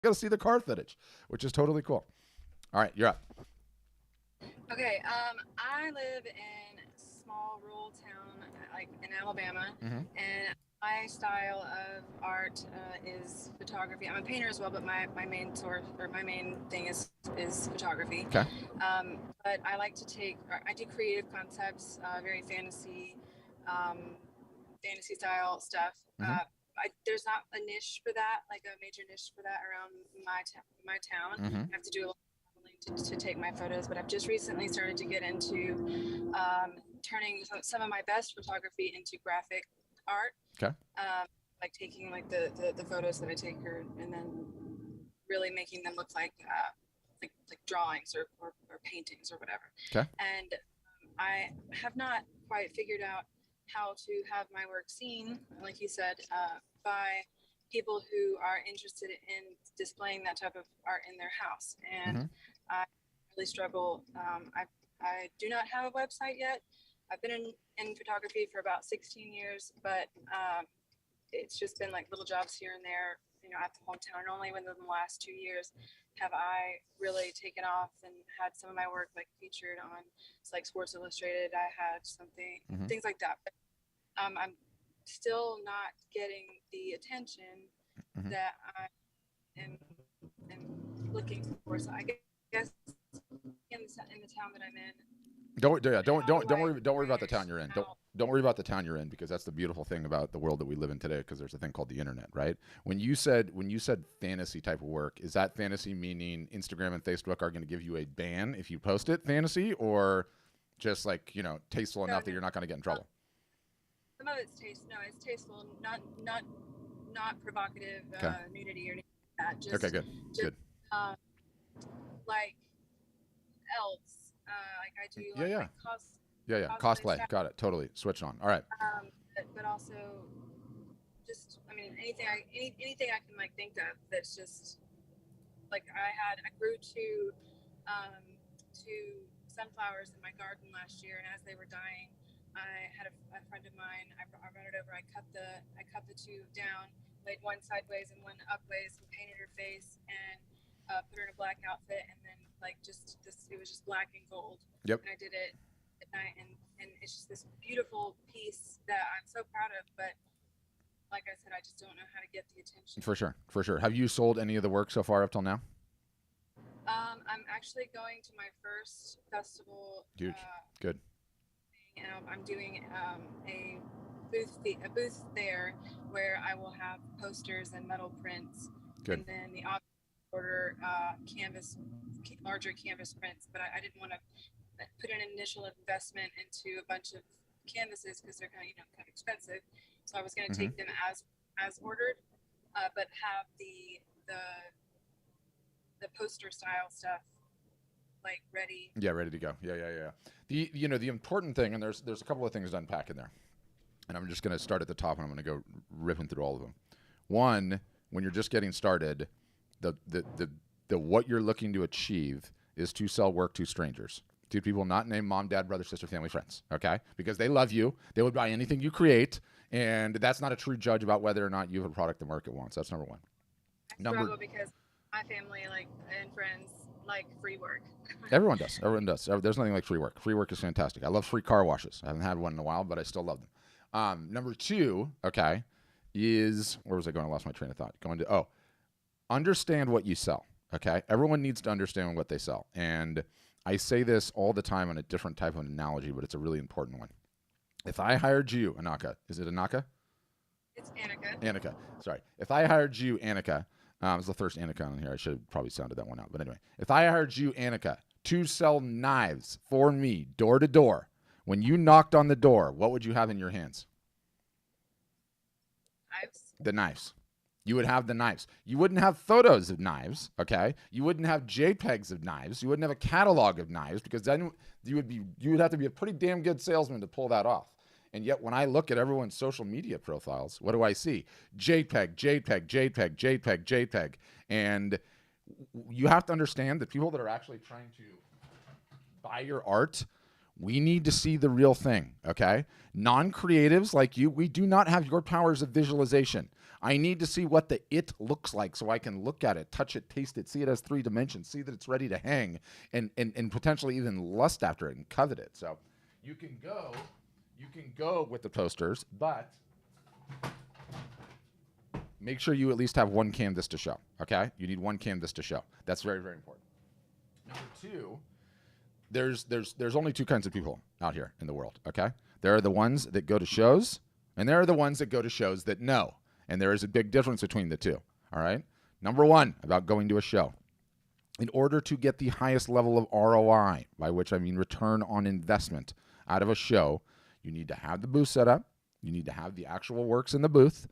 got to see the car footage, which is totally cool. All right, you're up. Okay, I live in a small rural town, like in Alabama, Mm-hmm. and my style of art is photography. I'm a painter as well, but my main source or my main thing is photography. Okay. But I like to I do creative concepts, very um, fantasy style stuff. Mm-hmm. There's not a niche for that, like a major niche for that around my town. Mm-hmm. I have to do a lot of traveling to take my photos, but I've just recently started to get into turning some of my best photography into graphic art, Okay. like taking like the photos that I take her and then really making them look like drawings or paintings or whatever. Okay. And I have not quite figured out how to have my work seen, like you said, by people who are interested in displaying that type of art in their house. And Mm-hmm. I really struggle. I do not have a website yet. I've been in photography for about 16 years, but it's just been like little jobs here and there, at the hometown. And only within the last 2 years have I really taken off and had some of my work like featured on, it's like Sports Illustrated. I had something, Mm-hmm. things like that. But I'm still not getting the attention Mm-hmm. that I am looking for. So I guess in the town that I'm in, Don't yeah, don't how do don't don't I worry don't worry about the branch town you're in. out? Don't worry about the town you're in because that's the beautiful thing about the world that we live in today. Because there's a thing called the internet, right? When you said fantasy type of work, is that fantasy meaning Instagram and Facebook are going to give you a ban if you post it fantasy, or just like tasteful No, enough that no. you're not going to get in Um, trouble? some of it's taste. No, it's tasteful. Not provocative Okay. nudity or anything like that. Okay. Just Good. just Good. um, like elves. Like I do Yeah. Yeah. like Yeah. Yeah. cosplay Cosplay. stuff. Got it. Totally. Switched on. All right. But also just I mean anything I can like think of that's just like I grew um, to sunflowers in my garden last year, and as they were dying, I had a friend of mine. I brought it over. I cut the two down, laid one sideways and one upways, and painted her face and put her in a black outfit, and then like just this, it was just black and gold, Yep. and I did it at night, and it's just this beautiful piece that I'm so proud of, but like I said, I just don't know how to get the attention. For sure. For sure. Have you sold any of the work so far up till now? I'm actually going to my first festival, Huge. Good. and I'm doing a booth there where I will have posters and metal prints, Good. and then the order canvas, larger canvas prints. But I didn't want to put an initial investment into a bunch of canvases because they're kind of expensive. So I was going to Mm-hmm. take them as ordered, but have the the poster style stuff like ready. Yeah, ready to go. Yeah, yeah, yeah. The important thing, and there's a couple of things to unpack in there, and I'm just going to start at the top, and I'm going to go ripping through all of them. One, when you're just getting started, the what you're looking to achieve is to sell work to strangers, to people not named mom, dad, brother, sister, family, friends. Okay, because they love you, they would buy anything you create, and that's not a true judge about whether or not you have a product the market wants. That's number one. I Number struggle because my family like and friends like free work. Everyone does. Everyone does. There's nothing like free work. Free work is fantastic. I love free car washes. I haven't had one in a while, but I still love them. Number two, okay, is where was I going? I lost my train of thought. Going to understand what you sell. Okay, everyone needs to understand what they sell, and I say this all the time on a different type of analogy, but it's a really important one. If I hired you, Anaka, is it Anaka? It's Annika. Annika. Sorry. If I hired you, Annika, it's the first Annika on here. I should have probably sounded that one out. But anyway, if I hired you, Annika, to sell knives for me, door to door, when you knocked on the door, what would you have in your hands? Knives. The knives. You would have the knives. You wouldn't have photos of knives, okay? You wouldn't have JPEGs of knives. You wouldn't have a catalog of knives because then you would have to be a pretty damn good salesman to pull that off. And yet, when I look at everyone's social media profiles, what do I see? JPEG, JPEG, JPEG, JPEG, JPEG. And you have to understand that people that are actually trying to buy your art, we need to see the real thing, okay? Non creatives like you, we do not have your powers of visualization. I need to see what the it looks like so I can look at it, touch it, taste it, see it as 3 dimensions, see that it's ready to hang, and potentially even lust after it and covet it. So you can go with the posters, but make sure you at least have one canvas to show. Okay, you need one canvas to show. That's very, very important. Number two, there's only two kinds of people out here in the world. Okay, there are the ones that go to shows, and there are the ones that go to shows that know. And there is a big difference between the two. All right. Number one, about going to a show. In order to get the highest level of ROI, by which I mean return on investment, out of a show, you need to have the booth set up. You need to have the actual works in the booth.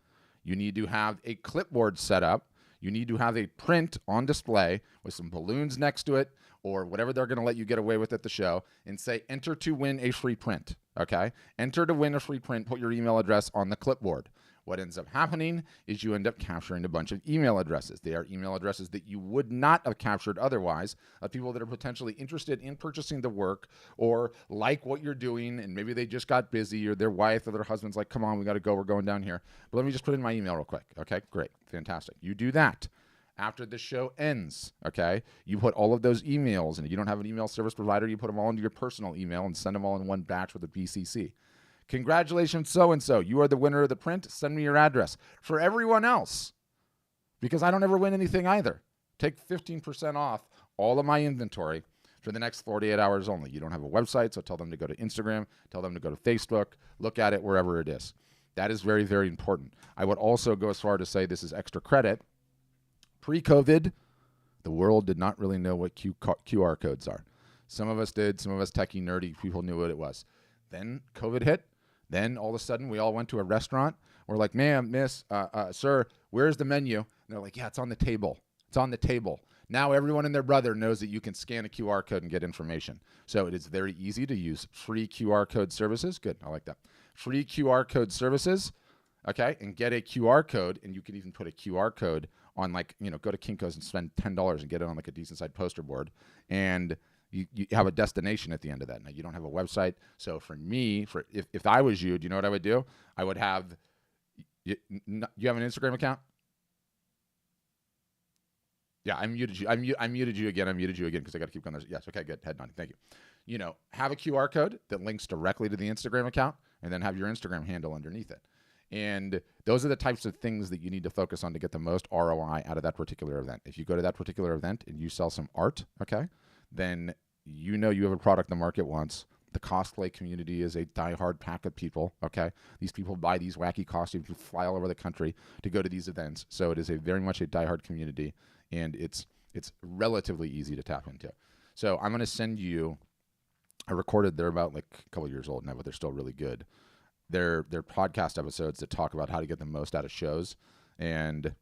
You need to have a clipboard set up. You need to have a print on display with some balloons next to it or whatever they're going to let you get away with at the show, and say, enter to win a free print. Okay? Enter to win a free print. Put your email address on the clipboard. What ends up happening is you end up capturing a bunch of email addresses. They are email addresses that you would not have captured otherwise, of people that are potentially interested in purchasing the work or like what you're doing, and maybe they just got busy, or their wife or their husband's like, come on, we got to go, we're going down here. But let me just put in my email real quick. Okay, great, fantastic. You do that. After the show ends, okay, you put all of those emails, and if you don't have an email service provider, you put them all into your personal email and send them all in one batch with a BCC. Congratulations, so-and-so. You are the winner of the print. Send me your address. For everyone else, because I don't ever win anything either, take 15% off all of my inventory for the next 48 hours only. You don't have a website, so tell them to go to Instagram, tell them to go to Facebook, look at it wherever it is. That is very, very important. I would also go as far to say this is extra credit. Pre-COVID, the world did not really know what QR codes are. Some of us did. Some of us techie, nerdy people knew what it was. Then COVID hit. Then all of a sudden we all went to a restaurant. We're like, ma'am, miss, sir, where's the menu? And they're like, yeah, it's on the table. It's on the table. Now everyone and their brother knows that you can scan a QR code and get information. So it is very easy to use free QR code services. Good, I like that. Free QR code services, okay, and get a QR code, and you can even put a QR code on, like, go to Kinko's and spend $10 and get it on like a decent sized poster board, and you have a destination at the end of that. Now, you don't have a website. So for me, if I was you, do you know what I would do? I would have, you have an Instagram account? Yeah, I muted you. I muted you again because I got to keep going. Yes, okay, good. Head nodding. Thank you. Have a QR code that links directly to the Instagram account, and then have your Instagram handle underneath it. And those are the types of things that you need to focus on to get the most ROI out of that particular event. If you go to that particular event and you sell some art, okay, then you have a product the market wants. The cosplay community is a diehard pack of people, okay? These people buy these wacky costumes to fly all over the country to go to these events. So it is very much a diehard community, and it's relatively easy to tap into. So I'm going to send you, they're about like a couple years old now, but they're still really good. They're podcast episodes that talk about how to get the most out of shows. And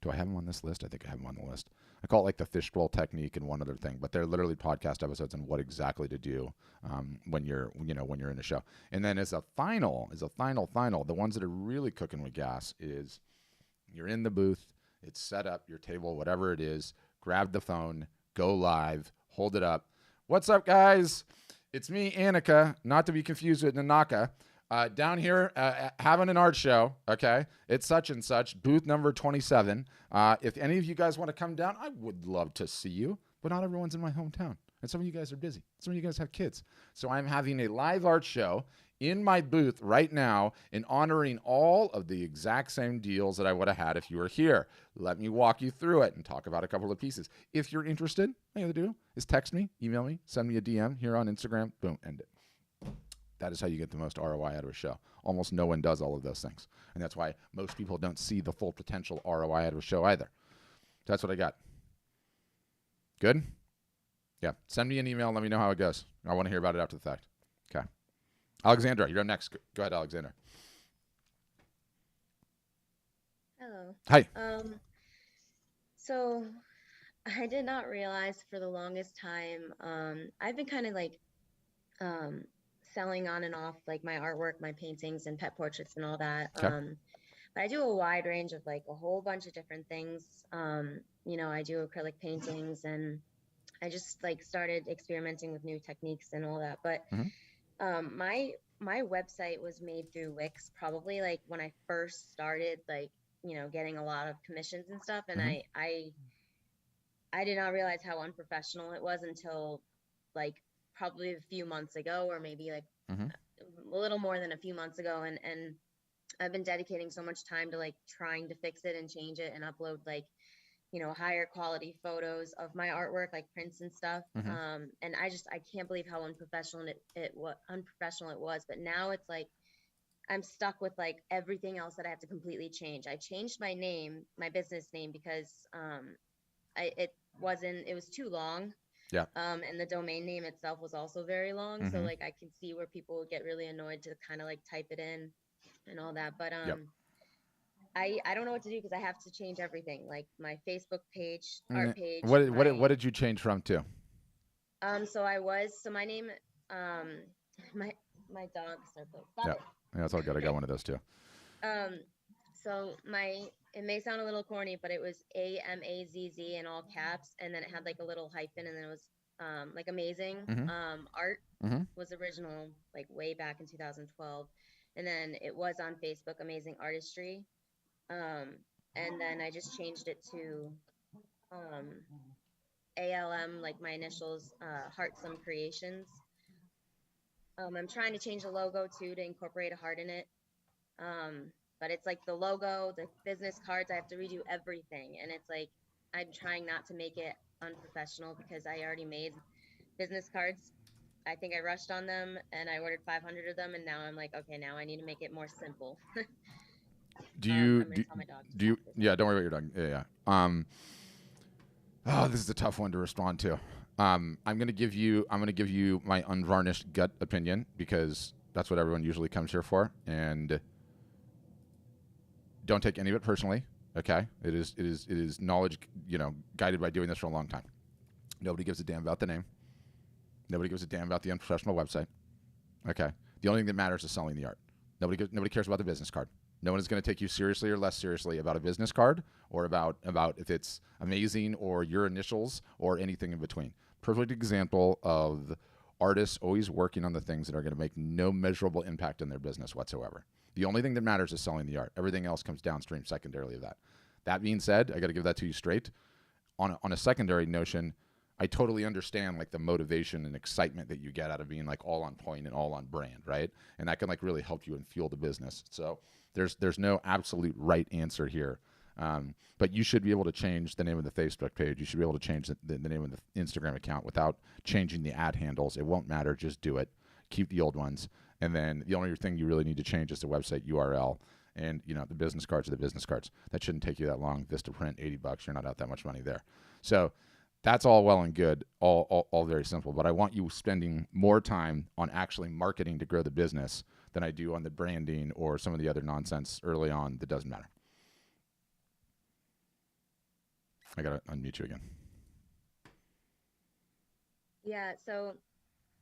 do I have them on this list? I think I have them on the list. I call it like the fishbowl technique and one other thing, but they're literally podcast episodes on what exactly to do when you're in a show. And then as a final, the ones that are really cooking with gas is you're in the booth, it's set up, your table, whatever it is, grab the phone, go live, hold it up. What's up, guys? It's me, Annika, not to be confused with Nanaka. Down here, having an art show, okay? It's such and such, booth number 27. If any of you guys want to come down, I would love to see you, but not everyone's in my hometown. And some of you guys are busy. Some of you guys have kids. So I'm having a live art show in my booth right now and honoring all of the exact same deals that I would have had if you were here. Let me walk you through it and talk about a couple of pieces. If you're interested, all you have to do is text me, email me, send me a DM here on Instagram, boom, end it. That is how you get the most ROI out of a show. Almost no one does all of those things. And that's why most people don't see the full potential ROI out of a show either. So that's what I got. Good? Yeah. Send me an email and let me know how it goes. I want to hear about it after the fact. Okay. Alexandra, you're up next. Go ahead, Alexandra. Hello. Hi. So I did not realize for the longest time, I've been kind of like selling on and off like my artwork, my paintings and pet portraits and all that. Okay. But I do a wide range of like a whole bunch of different things. I do acrylic paintings, and I just like started experimenting with new techniques and all that. But my website was made through Wix, probably like when I first started, like getting a lot of commissions and stuff. And Mhm. I did not realize how unprofessional it was until like probably a few months ago, or maybe like Mhm. a little more than a few months ago. And I've been dedicating so much time to like trying to fix it and change it and upload like, higher quality photos of my artwork, like prints and stuff. Mhm. And I can't believe how unprofessional it was. But now it's like I'm stuck with like everything else that I have to completely change. I changed my name, my business name, because it was too long. Yeah. And the domain name itself was also very long. So Mhm. like I can see where people would get really annoyed to kind of like type it in and all that. But Yep. I don't know what to do because I have to change everything, like my Facebook page, art Mm, page, what my did you change from to? so my name um my my dog started stop Yeah. Yeah, that's all good. I got it. one of those too. um so my it may sound a little corny, but it was AMAZZ in all caps, and then it had like a little hyphen, and then it was like amazing Mhm. art Mhm. was original like way back in 2012, and then it was on Facebook, Amazing Artistry. um and then I just changed it to um ALM, like my initials, Heartsome Creations. I'm trying to change the logo too to incorporate a heart in it. But it's like the logo, the business cards, I have to redo everything. And it's like I'm trying not to make it unprofessional because I already made business cards. I think I rushed on them and I ordered 500 of them. And now I'm like, okay, now I need to make it more simple. Do you I'm going to tell my dog to do stop you for a yeah, second. don't worry about your dog. Yeah, yeah. Oh, this is a tough one to respond to. I'm gonna give you my unvarnished gut opinion because that's what everyone usually comes here for, and don't take any of it personally. Okay, it is knowledge, guided by doing this for a long time. Nobody gives a damn about the name. Nobody gives a damn about the unprofessional website. Okay, the only thing that matters is selling the art. Nobody cares about the business card. No one is going to take you seriously or less seriously about a business card or about if it's amazing or your initials or anything in between. Perfect example of artists always working on the things that are going to make no measurable impact in their business whatsoever. The only thing that matters is selling the art. Everything else comes downstream secondarily of that. That being said, I got to give that to you straight. On a secondary notion, I totally understand like the motivation and excitement that you get out of being like all on point and all on brand, right? And that can like really help you and fuel the business. So there's no absolute right answer here. But you should be able to change the name of the Facebook page. You should be able to change the name of the Instagram account without changing the ad handles. It won't matter. Just do it. Keep the old ones. And then the only thing you really need to change is the website URL. And the business cards are the business cards. That shouldn't take you that long. Vistaprint, $80. You're not out that much money there. So that's all well and good, all very simple. But I want you spending more time on actually marketing to grow the business than I do on the branding or some of the other nonsense early on that doesn't matter. I gotta unmute you again. Yeah, so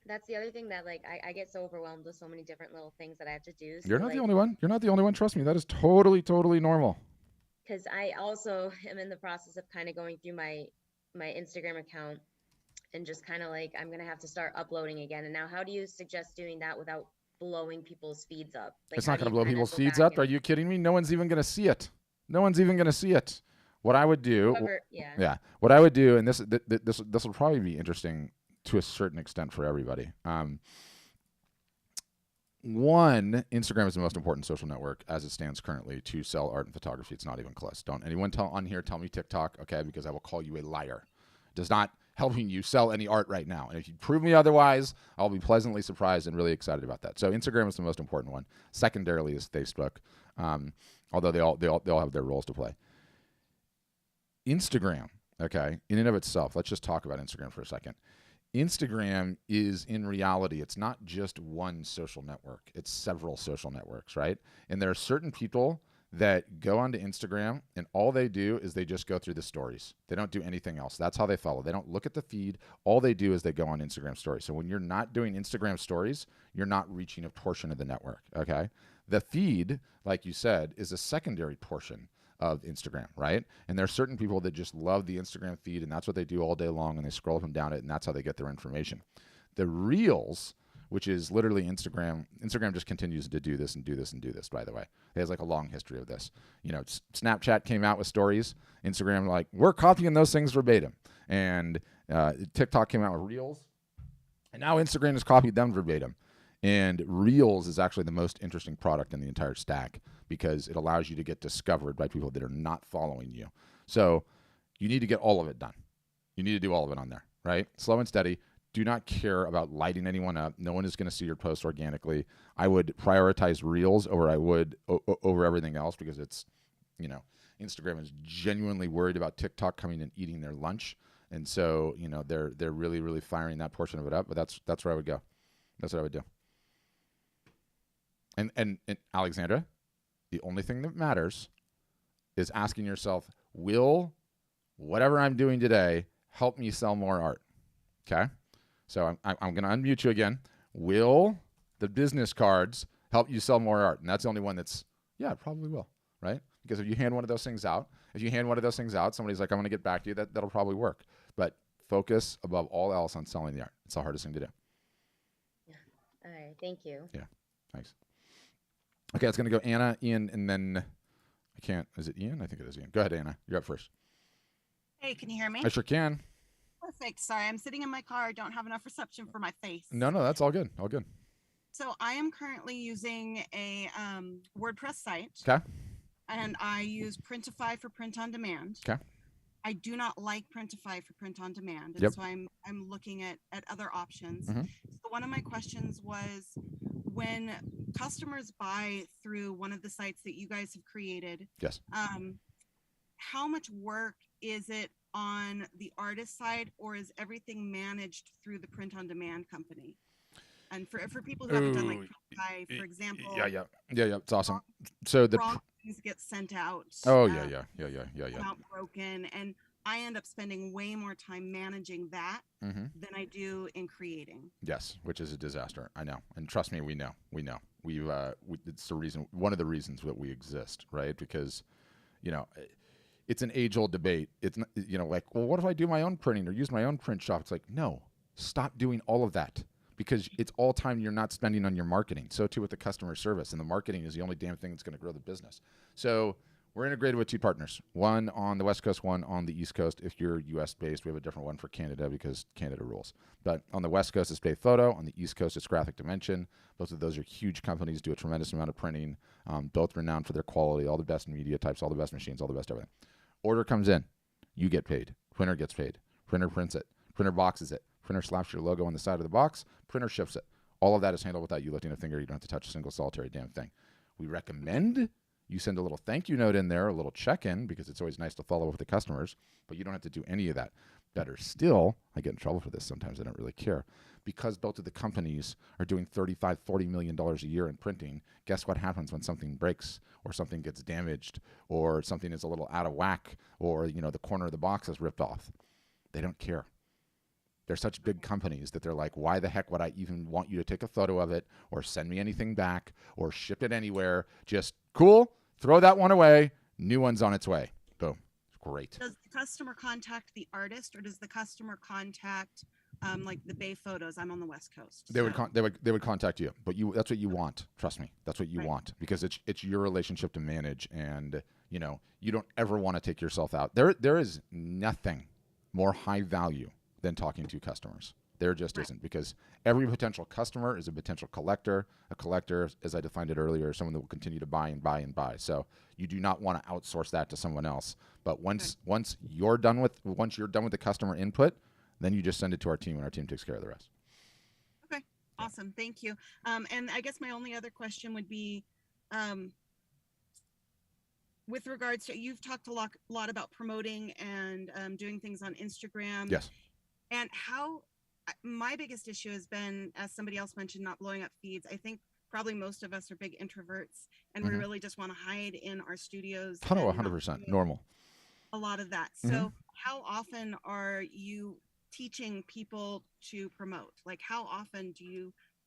that's the other thing that like I get so overwhelmed with so many different little things that I have to do. You're So not the like, only one. You're not the only one. Trust me. That is totally normal. because I also am in the process of kind of going through my Instagram account and just kind of like I'm gonna have to start uploading again. And now, how do you suggest doing that without blowing people's feeds up? Like, It's how not do gonna you blow kind of people's go feeds back up. and Are you kidding me? No one's even gonna see it. No one's even gonna see it. What I would do, whoever? Yeah. yeah, what I would do, and this will probably be interesting to a certain extent for everybody. One, Instagram is the most important social network as it stands currently to sell art and photography. It's not even close. Don't anyone tell me TikTok, okay? Because I will call you a liar. It does not helping you sell any art right now. And if you prove me otherwise, I'll be pleasantly surprised and really excited about that. So Instagram is the most important one. Secondarily is Facebook, although they all have their roles to play. Instagram, okay, in and of itself. Let's just talk about Instagram for a second. Instagram is, in reality, it's not just one social network. It's several social networks, right? And there are certain people that go onto Instagram and all they do is they just go through the stories. They don't do anything else. That's how they follow. They don't look at the feed. All they do is they go on Instagram stories. So when you're not doing Instagram stories, you're not reaching a portion of the network, okay? The feed, like you said, is a secondary portion of Instagram, right? And there are certain people that just love the Instagram feed and that's what they do all day long and they scroll up and down it and that's how they get their information. The reels, which is literally Instagram. Instagram just continues to do this and do this and do this, by the way. It has like a long history of this. You know, Snapchat came out with stories. Instagram, like, we're copying those things verbatim. And TikTok came out with Reels. And now Instagram has copied them verbatim. And Reels is actually the most interesting product in the entire stack because it allows you to get discovered by people that are not following you. So you need to get all of it done. You need to do all of it on there, right? Slow and steady. Do not care about lighting anyone up. No one is going to see your post organically. I would prioritize Reels over I would over everything else because it's, you know, Instagram is genuinely worried about TikTok coming and eating their lunch. And so, you know, they're really, really firing that portion of it up. But that's where I would go. That's what I would do. And Alexandra, the only thing that matters is asking yourself, will whatever I'm doing today help me sell more art? Okay? So I'm going to unmute you again. Will the business cards help you sell more art? And that's the only one that's, yeah, it probably will, right? Because if you hand one of those things out, somebody's like, I'm going to get back to you, that'll probably work. But focus above all else on selling the art. It's the hardest thing to do. Yeah. All right. Thank you. Yeah. Thanks. Okay, it's going to go Anna, Ian, and then is it Ian? I think it is Ian. Go ahead, Anna. You're up first. Hey, can you hear me? I sure can. Perfect. Sorry, I'm sitting in my car. I don't have enough reception for my face. No, that's all good. All good. So I am currently using a WordPress site. Okay. And I use Printify for print on demand. Okay. I do not like Printify for print on demand. And Yep. so I'm looking at other options. Mhm. So one of my questions was, when customers buy through one of the sites that you guys have created, Yes. how much work is it on the artist side, or is everything managed through the print on demand company? And for people who haven't done like Printify, for example, Yeah. It's awesome. So wrong things get sent out. Yeah. Out broken, and I end up spending way more time managing that Mm-hmm. than I do in creating. Yes, which is a disaster. I know, and trust me, we know. It's the reason. One of the reasons that we exist, right? Because, you know, it's an age-old debate. It's not, you know, like, well, what if I do my own printing or use my own print shop? It's like, no, stop doing all of that because it's all time you're not spending on your marketing. So too with the customer service, and the marketing is the only damn thing that's going to grow the business. So we're integrated with two partners, one on the West Coast, one on the East Coast. If you're US based, we have a different one for Canada because Canada rules. But on the West Coast, it's Bay Photo. On the East Coast, it's Graphic Dimension. Both of those are huge companies, do a tremendous amount of printing, both renowned for their quality, all the best media types, all the best machines, all the best everything. Order comes in, you get paid. Printer gets paid. Printer prints it. Printer boxes it. Printer slaps your logo on the side of the box. Printer ships it. All of that is handled without you lifting a finger. You don't have to touch a single solitary damn thing. We recommend you send a little thank you note in there, a little check-in, because it's always nice to follow up with the customers, but you don't have to do any of that. Better still, I get in trouble for this sometimes. I don't really care. Because both of the companies are doing $35, $40 million a year in printing, guess what happens when something breaks or something gets damaged or something is a little out of whack or, you know, the corner of the box is ripped off? They don't care. They're such big companies that they're like, why the heck would I even want you to take a photo of it or send me anything back or ship it anywhere? Just cool, throw that one away, new one's on its way. Boom. Great. Does the customer contact the artist, or does the customer contact like the Bay Photos? I'm on the West Coast. They would contact you, but that's what you want. Trust me, that's what you want, because it's your relationship to manage, and you know you don't ever want to take yourself out. There is nothing more high value than talking to customers. There just isn't, because every potential customer is a potential collector. A collector, as I defined it earlier, is someone that will continue to buy and buy and buy. So you do not want to outsource that to someone else. But once you're done with the customer input, then you just send it to our team, and our team takes care of the rest. Okay, awesome, thank you. And I guess my only other question would be, with regards to, you've talked a lot about promoting and doing things on Instagram. Yes. And how, my biggest issue has been, as somebody else mentioned, not blowing up feeds. I think probably most of us are big introverts, and we really just want to hide in our studios. 100% normal. A lot of that. So how often are you teaching people to promote? Like, how often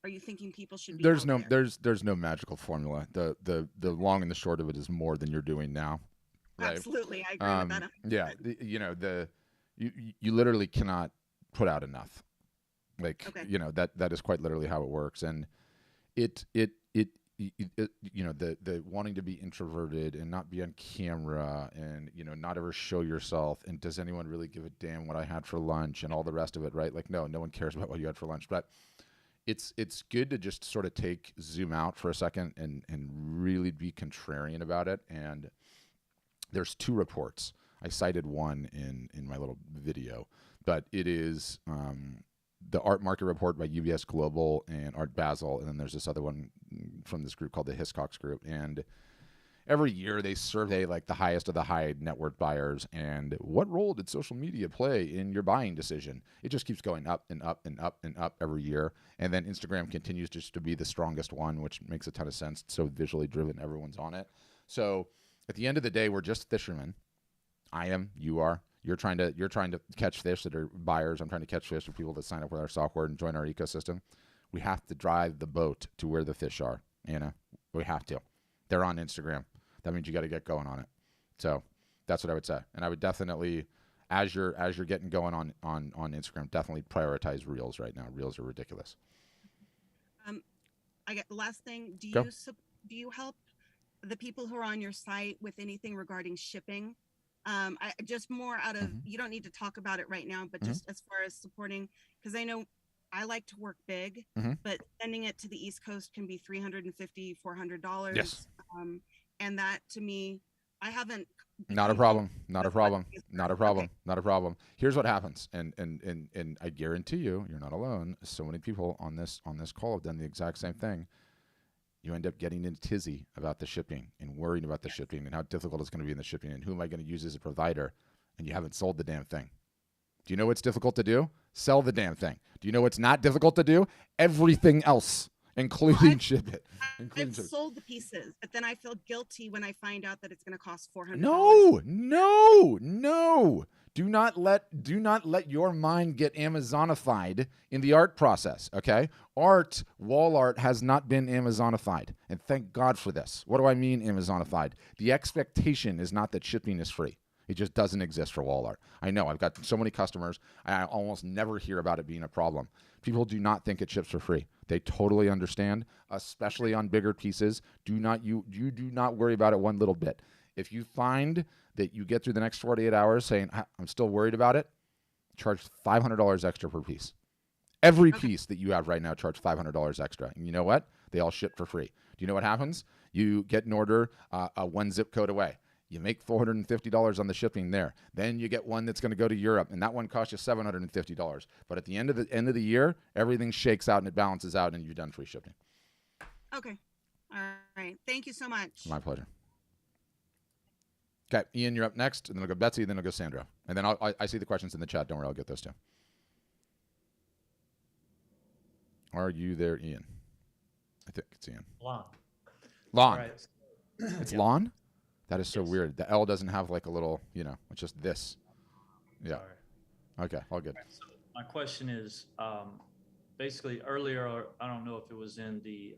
are you thinking people should be? There's no magical formula. The long and the short of it is more than you're doing now. Right? Absolutely, I agree with that. Yeah, you literally cannot put out enough. Like, Okay. you know, that is quite literally how it works. And it you know, the wanting to be introverted and not be on camera and, you know, not ever show yourself, and does anyone really give a damn what I had for lunch and all the rest of it, right? Like, no one cares about what you had for lunch. But it's good to just sort of zoom out for a second and really be contrarian about it. And there's two reports. I cited one in my little video, but it is the art market report by UBS Global and Art Basel, and then there's this other one from this group called the Hiscox Group. And every year they survey like the highest of the high net worth buyers, and what role did social media play in your buying decision? It just keeps going up and up and up and up every year. And then Instagram continues just to be the strongest one, which makes a ton of sense. It's so visually driven, everyone's on it. So at the end of the day, we're just fishermen. I am, you are. You're trying to catch fish that are buyers. I'm trying to catch fish for people that sign up with our software and join our ecosystem. We have to drive the boat to where the fish are. Anna, we have to. They're on Instagram. That means you got to get going on it. So that's what I would say. And I would definitely, as you're getting going on Instagram, definitely prioritize Reels right now. Reels are ridiculous. I get the last thing. Do Go. you help the people who are on your site with anything regarding shipping? I just more out of, you don't need to talk about it right now, but just as far as supporting, because I know I like to work big, but sending it to the East Coast can be $350, $400. Yes. And that to me, I haven't. Not a problem. Not a problem. Not a problem. Okay. Not a problem. Here's what happens, and I guarantee you're not alone. So many people on this call have done the exact same thing. You end up getting in a tizzy about the shipping and worrying about the shipping and how difficult it's going to be in the shipping and who am I going to use as a provider, and you haven't sold the damn thing. Do you know what's difficult to do? Sell the damn thing. Do you know what's not difficult to do? Everything else, including ship it. I've sold the pieces, but then I feel guilty when I find out that it's going to cost $400. No. Do not let your mind get Amazonified in the art process, okay? Wall art has not been Amazonified, and thank God for this. What do I mean Amazonified? The expectation is not that shipping is free. It just doesn't exist for wall art. I know, I've got so many customers, I almost never hear about it being a problem. People do not think it ships for free. They totally understand, especially on bigger pieces. You do not worry about it one little bit. If you find that you get through the next 48 hours saying, I'm still worried about it, charge $500 extra per piece. Every piece that you have right now, charge $500 extra. And you know what? They all ship for free. Do you know what happens? You get an order one zip code away. You make $450 on the shipping there. Then you get one that's going to go to Europe, and that one costs you $750. But at the end of the year, everything shakes out and it balances out, and you're done free shipping. Okay. All right. Thank you so much. My pleasure. Okay, Ian, you're up next, and then I'll go Betsy, then I'll go Sandra. And then I see the questions in the chat. Don't worry, I'll get those too. Are you there, Ian? I think it's Ian. Lon. Right. It's Lon? That is so weird. The L doesn't have like a little, it's just this. Yeah. Sorry. Okay, all good. Right, so my question is, basically earlier, I don't know if it was in the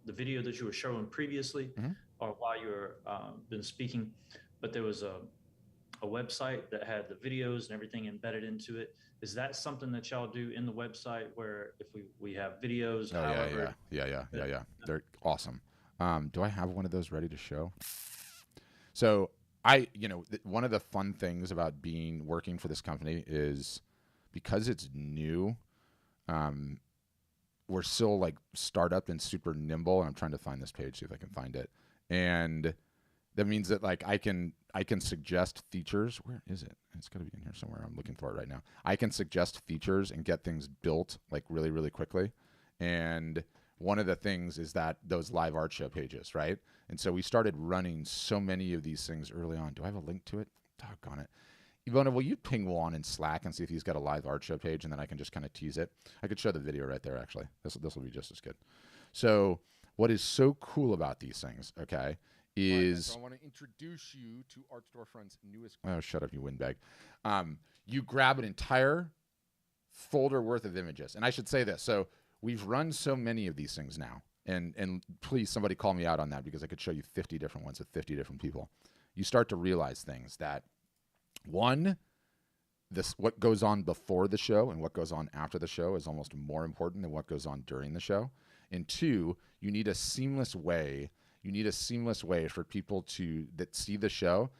video that you were showing previously or while you were been speaking, but there was a website that had the videos and everything embedded into it. Is that something that y'all do in the website where if we have videos? Oh, yeah. They're awesome. Do I have one of those ready to show? So one of the fun things about working for this company is because it's new, we're still like startup and super nimble. And I'm trying to find this page, see if I can find it. And that means that like I can suggest features. Where is it? It's got to be in here somewhere. I'm looking for it right now. I can suggest features and get things built like really, really quickly. And one of the things is that those live art show pages, right? And so we started running so many of these things early on. Do I have a link to it? Doggone it. Ivona, will you ping Juan in Slack and see if he's got a live art show page, and then I can just kind of tease it? I could show the video right there, actually. This will be just as good. So what is so cool about these things, okay, is... So I want to introduce you to Art Storefront's newest... Oh, shut up, you windbag. You grab an entire folder worth of images. And I should say this. So we've run so many of these things now. And please, somebody call me out on that because I could show you 50 different ones with 50 different people. You start to realize things that, one, what goes on before the show and what goes on after the show is almost more important than what goes on during the show. And two, you need a seamless way. You need a seamless way for people that see the show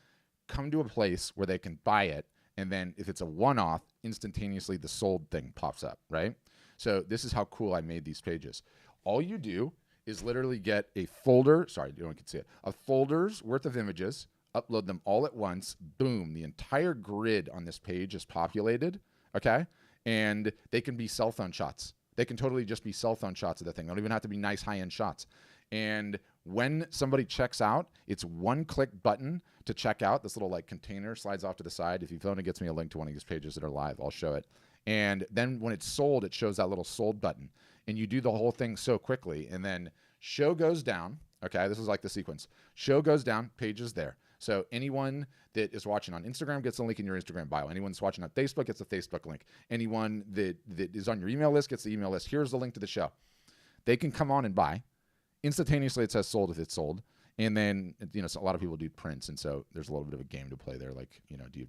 come to a place where they can buy it. And then if it's a one-off, instantaneously the sold thing pops up, right? So this is how cool I made these pages. All you do is literally get a folder. Sorry, no one can see it. A folder's worth of images, upload them all at once. Boom, the entire grid on this page is populated, okay? And they can be cell phone shots. They can totally just be cell phone shots of the thing. They don't even have to be nice high-end shots. And when somebody checks out, it's one click button to check out. This little like container slides off to the side. If your phone gets me a link to one of these pages that are live, I'll show it. And then when it's sold, it shows that little sold button. And you do the whole thing so quickly. And then show goes down. Okay, this is like the sequence. Show goes down, page is there. So anyone that is watching on Instagram gets a link in your Instagram bio. Anyone that's watching on Facebook gets a Facebook link. Anyone that is on your email list gets the email list. Here's the link to the show. They can come on and buy. Instantaneously, it says sold if it's sold. And then, so a lot of people do prints. And so there's a little bit of a game to play there. Like, do you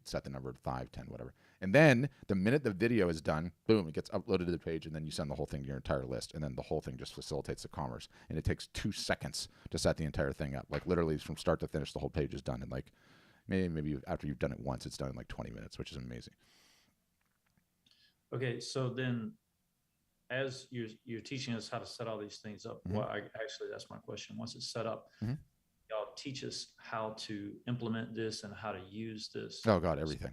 set the number of 5, 10, whatever. And then the minute the video is done, boom, it gets uploaded to the page. And then you send the whole thing to your entire list. And then the whole thing just facilitates the commerce. And it takes 2 seconds to set the entire thing up. Like literally from start to finish, the whole page is done. And like maybe after you've done it once, it's done in like 20 minutes, which is amazing. Okay, so then as you're teaching us how to set all these things up, well, actually, that's my question. Once it's set up, y'all teach us how to implement this and how to use this. Oh God, everything.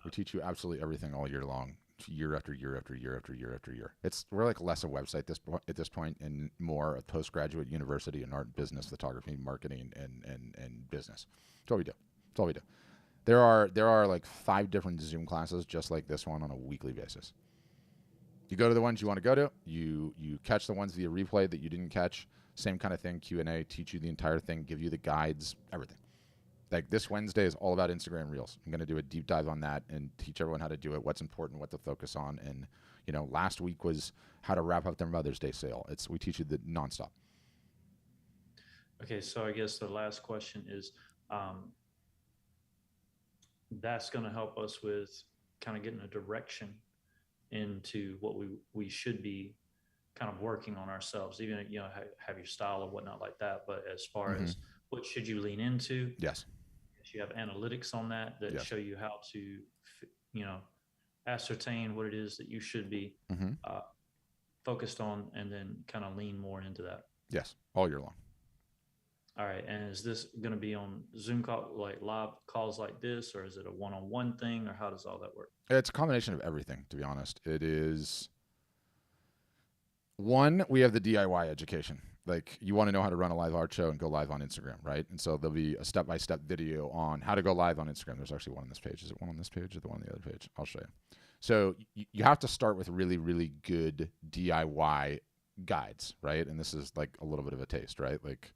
We teach you absolutely everything all year long, year after year after year after year after year. We're like less a website at this point and more a postgraduate university in art, business, photography, marketing, and business. That's all we do. That's all we do. There are like 5 different Zoom classes just like this one on a weekly basis. You go to the ones you want to go to. You catch the ones via replay that you didn't catch. Same kind of thing, Q&A, teach you the entire thing, give you the guides, everything. Like this Wednesday is all about Instagram Reels. I'm going to do a deep dive on that and teach everyone how to do it, what's important, what to focus on. And, last week was how to wrap up their Mother's Day sale. We teach you the nonstop. Okay, so I guess the last question is, that's going to help us with kind of getting a direction into what we should be kind of working on ourselves, even have your style or whatnot like that. But as far as what should you lean into, yes, you have analytics on that yes. show you how to ascertain what it is that you should be focused on, and then kind of lean more into that. Yes, all year long. All right, and is this going to be on Zoom call, like live calls like this, or is it a one-on-one thing, or how does all that work? It's a combination of everything, to be honest. It is, one, we have the DIY education. Like, you want to know how to run a live art show and go live on Instagram, right? And so there'll be a step-by-step video on how to go live on Instagram. There's actually one on this page. Is it one on this page or the one on the other page? I'll show you. So you have to start with really, really good DIY guides, right? And this is like a little bit of a taste, right? Like,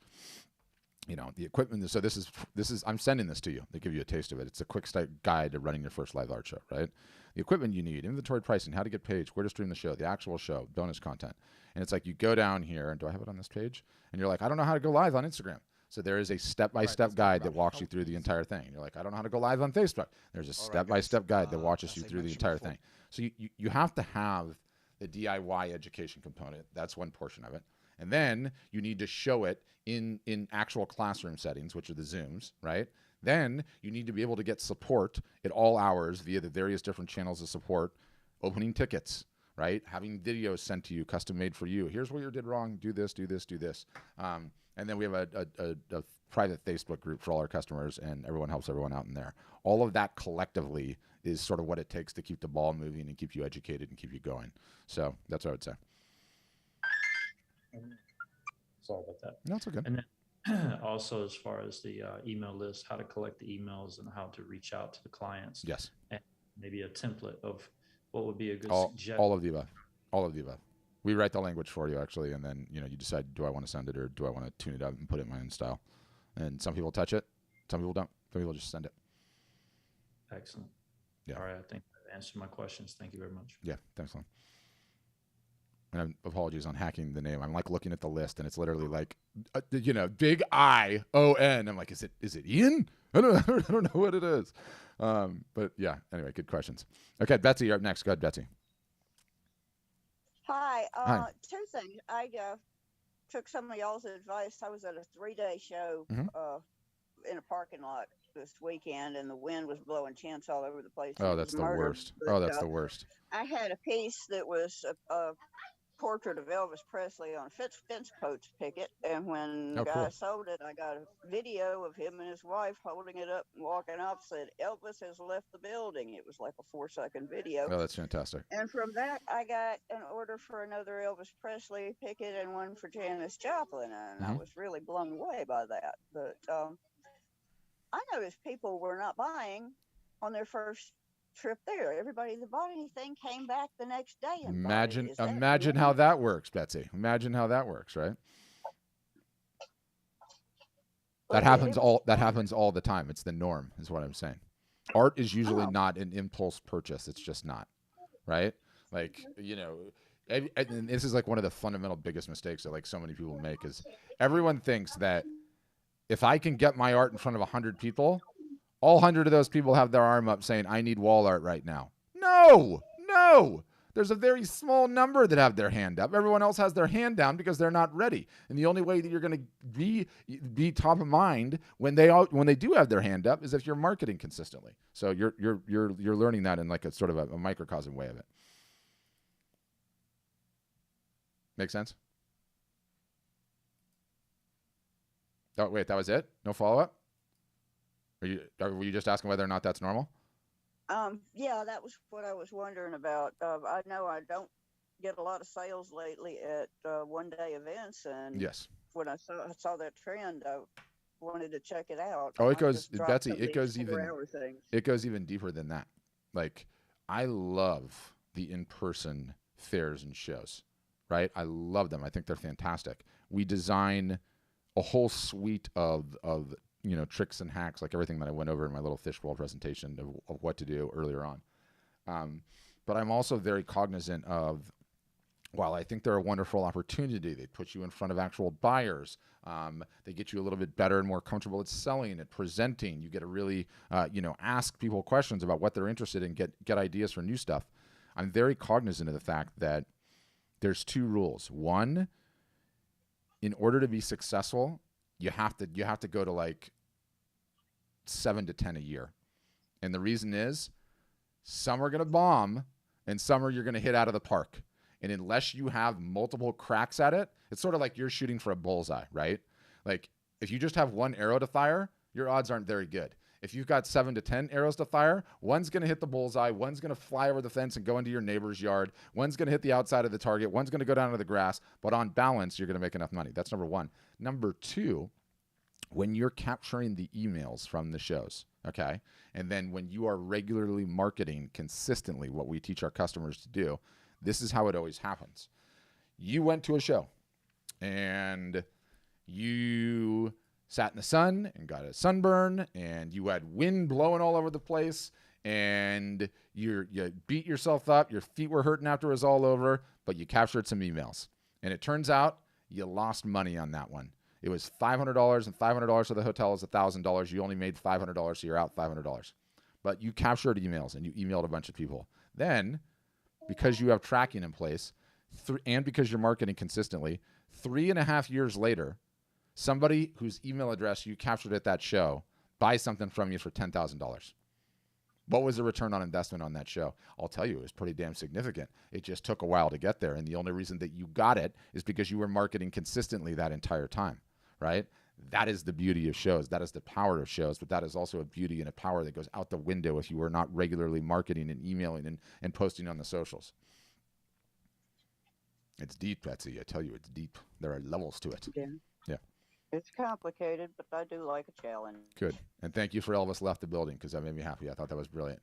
the equipment. So this is, I'm sending this to you. They give you a taste of it. It's a quick start guide to running your first live art show, right? The equipment you need, inventory pricing, how to get page, where to stream the show, the actual show, bonus content. And it's like you go down here, and do I have it on this page? And you're like, I don't know how to go live on Instagram. So there is a step-by-step guide that walks you through the entire thing. And you're like, I don't know how to go live on Facebook. There's a step-by-step guide that walks you through the entire thing. So you have to have the DIY education component. That's one portion of it. And then you need to show it in actual classroom settings, which are the Zooms, right? Then you need to be able to get support at all hours via the various different channels of support, opening tickets, right? Having videos sent to you, custom made for you. Here's what you did wrong. Do this, do this, do this. And then we have a private Facebook group for all our customers, and everyone helps everyone out in there. All of that collectively is sort of what it takes to keep the ball moving and keep you educated and keep you going. So that's what I would say. Sorry about that. No, it's okay. And then also, as far as the email list, how to collect the emails and how to reach out to the clients. Yes. And maybe a template of what would be a good suggestion. All of the above. All of the above. We write the language for you, actually, and then you decide, do I want to send it or do I want to tune it up and put it in my own style? And some people touch it, some people don't. Some people just send it. Excellent. Yeah. All right. I think that answered my questions. Thank you very much. Yeah. Thanks, Lon. and apologies on hacking the name. I'm like looking at the list, and it's literally like, big I-O-N. I'm like, is it Ian? I don't know what it is. But yeah, anyway, good questions. Okay, Betsy, you're up next. Go ahead, Betsy. Hi. Hi. Two things. I took some of y'all's advice. I was at a 3-day show in a parking lot this weekend, and the wind was blowing tents all over the place. Oh, that's the worst. But, that's the worst. I had a piece that was a portrait of Elvis Presley on a fence post picket, and when the guy sold it, I got a video of him and his wife holding it up and walking off. Said Elvis has left the building. It was like a 4-second video. Oh, that's fantastic. And from that, I got an order for another Elvis Presley picket and one for Janis Joplin, and I was really blown away by that. But I noticed people were not buying on their first trip there. Everybody that bought anything came back the next day and imagine how that works, Betsy. Imagine how that works, right? That happens all the time. It's the norm, is what I'm saying. Art is usually not an impulse purchase. It's just not, right? Like, and this is like one of the fundamental biggest mistakes that like so many people make is everyone thinks that if I can get my art in front of 100 people, all 100 of those people have their arm up saying, I need wall art right now. No. There's a very small number that have their hand up. Everyone else has their hand down because they're not ready. And the only way that you're going to be top of mind when they do have their hand up is if you're marketing consistently. So you're learning that in like a sort of a microcosm way of it. Make sense? Oh, wait, that was it? No follow-up? Were you just asking whether or not that's normal? Yeah, that was what I was wondering about. I know I don't get a lot of sales lately at one-day events, and yes, when I saw that trend, I wanted to check it out. Oh, Betsy, it goes even deeper than that. Like, I love the in-person fairs and shows, right? I love them. I think they're fantastic. We design a whole suite of tricks and hacks, like everything that I went over in my little fishbowl presentation of what to do earlier on. But I'm also very cognizant of, while I think they're a wonderful opportunity, they put you in front of actual buyers. They get you a little bit better and more comfortable at selling, at presenting. You get to really, ask people questions about what they're interested in, get ideas for new stuff. I'm very cognizant of the fact that there's 2 rules. One, in order to be successful, you have to go to like 7 to 10 a year. And the reason is some are going to bomb and some are you're going to hit out of the park. And unless you have multiple cracks at it, it's sort of like you're shooting for a bullseye, right? Like if you just have one arrow to fire, your odds aren't very good. If you've got 7 to 10 arrows to fire, one's going to hit the bullseye, one's going to fly over the fence and go into your neighbor's yard, one's going to hit the outside of the target, one's going to go down to the grass, but on balance, you're going to make enough money. That's number 1. Number 2, when you're capturing the emails from the shows, okay, and then when you are regularly marketing consistently what we teach our customers to do, this is how it always happens. You went to a show and you sat in the sun and got a sunburn and you had wind blowing all over the place and you beat yourself up. Your feet were hurting after it was all over, but you captured some emails. And it turns out you lost money on that one. It was $500 and $500 for the hotel is $1,000. You only made $500, so you're out $500. But you captured emails and you emailed a bunch of people. Then, because you have tracking in place and because you're marketing consistently, 3.5 years later, somebody whose email address you captured at that show buys something from you for $10,000. What was the return on investment on that show? I'll tell you, it was pretty damn significant. It just took a while to get there. And the only reason that you got it is because you were marketing consistently that entire time, right? That is the beauty of shows. That is the power of shows. But that is also a beauty and a power that goes out the window if you are not regularly marketing and emailing and posting on the socials. It's deep, Betsy. I tell you, it's deep. There are levels to it. Yeah. Yeah. It's complicated, but I do like a challenge. Good. And thank you for Elvis left the building because that made me happy. I thought that was brilliant.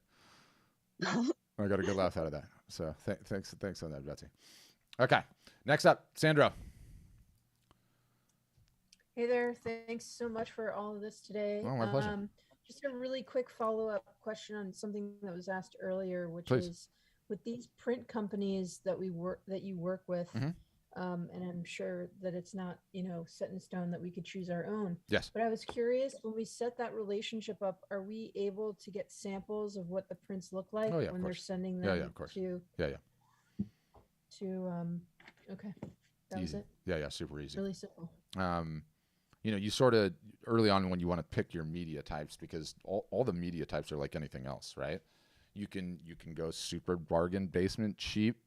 I got a good laugh out of that. So thanks on that, Betsy. Okay. Next up, Sandra. Hey there. Thanks so much for all of this today. Oh, my pleasure. Just a really quick follow-up question on something that was asked earlier, which Please. is with these print companies that you work with, Mhm. and I'm sure that it's not, set in stone that we could choose our own. Yes. But I was curious, when we set that relationship up, are we able to get samples of what the prints look like Oh, yeah, of when they're course. sending Yeah, them yeah, of course. to Yeah, yeah. okay. That was Easy. it. Yeah, yeah, super easy. Really simple. You sort of early on when you want to pick your media types, because all the media types are like anything else, right? You can go super bargain basement cheap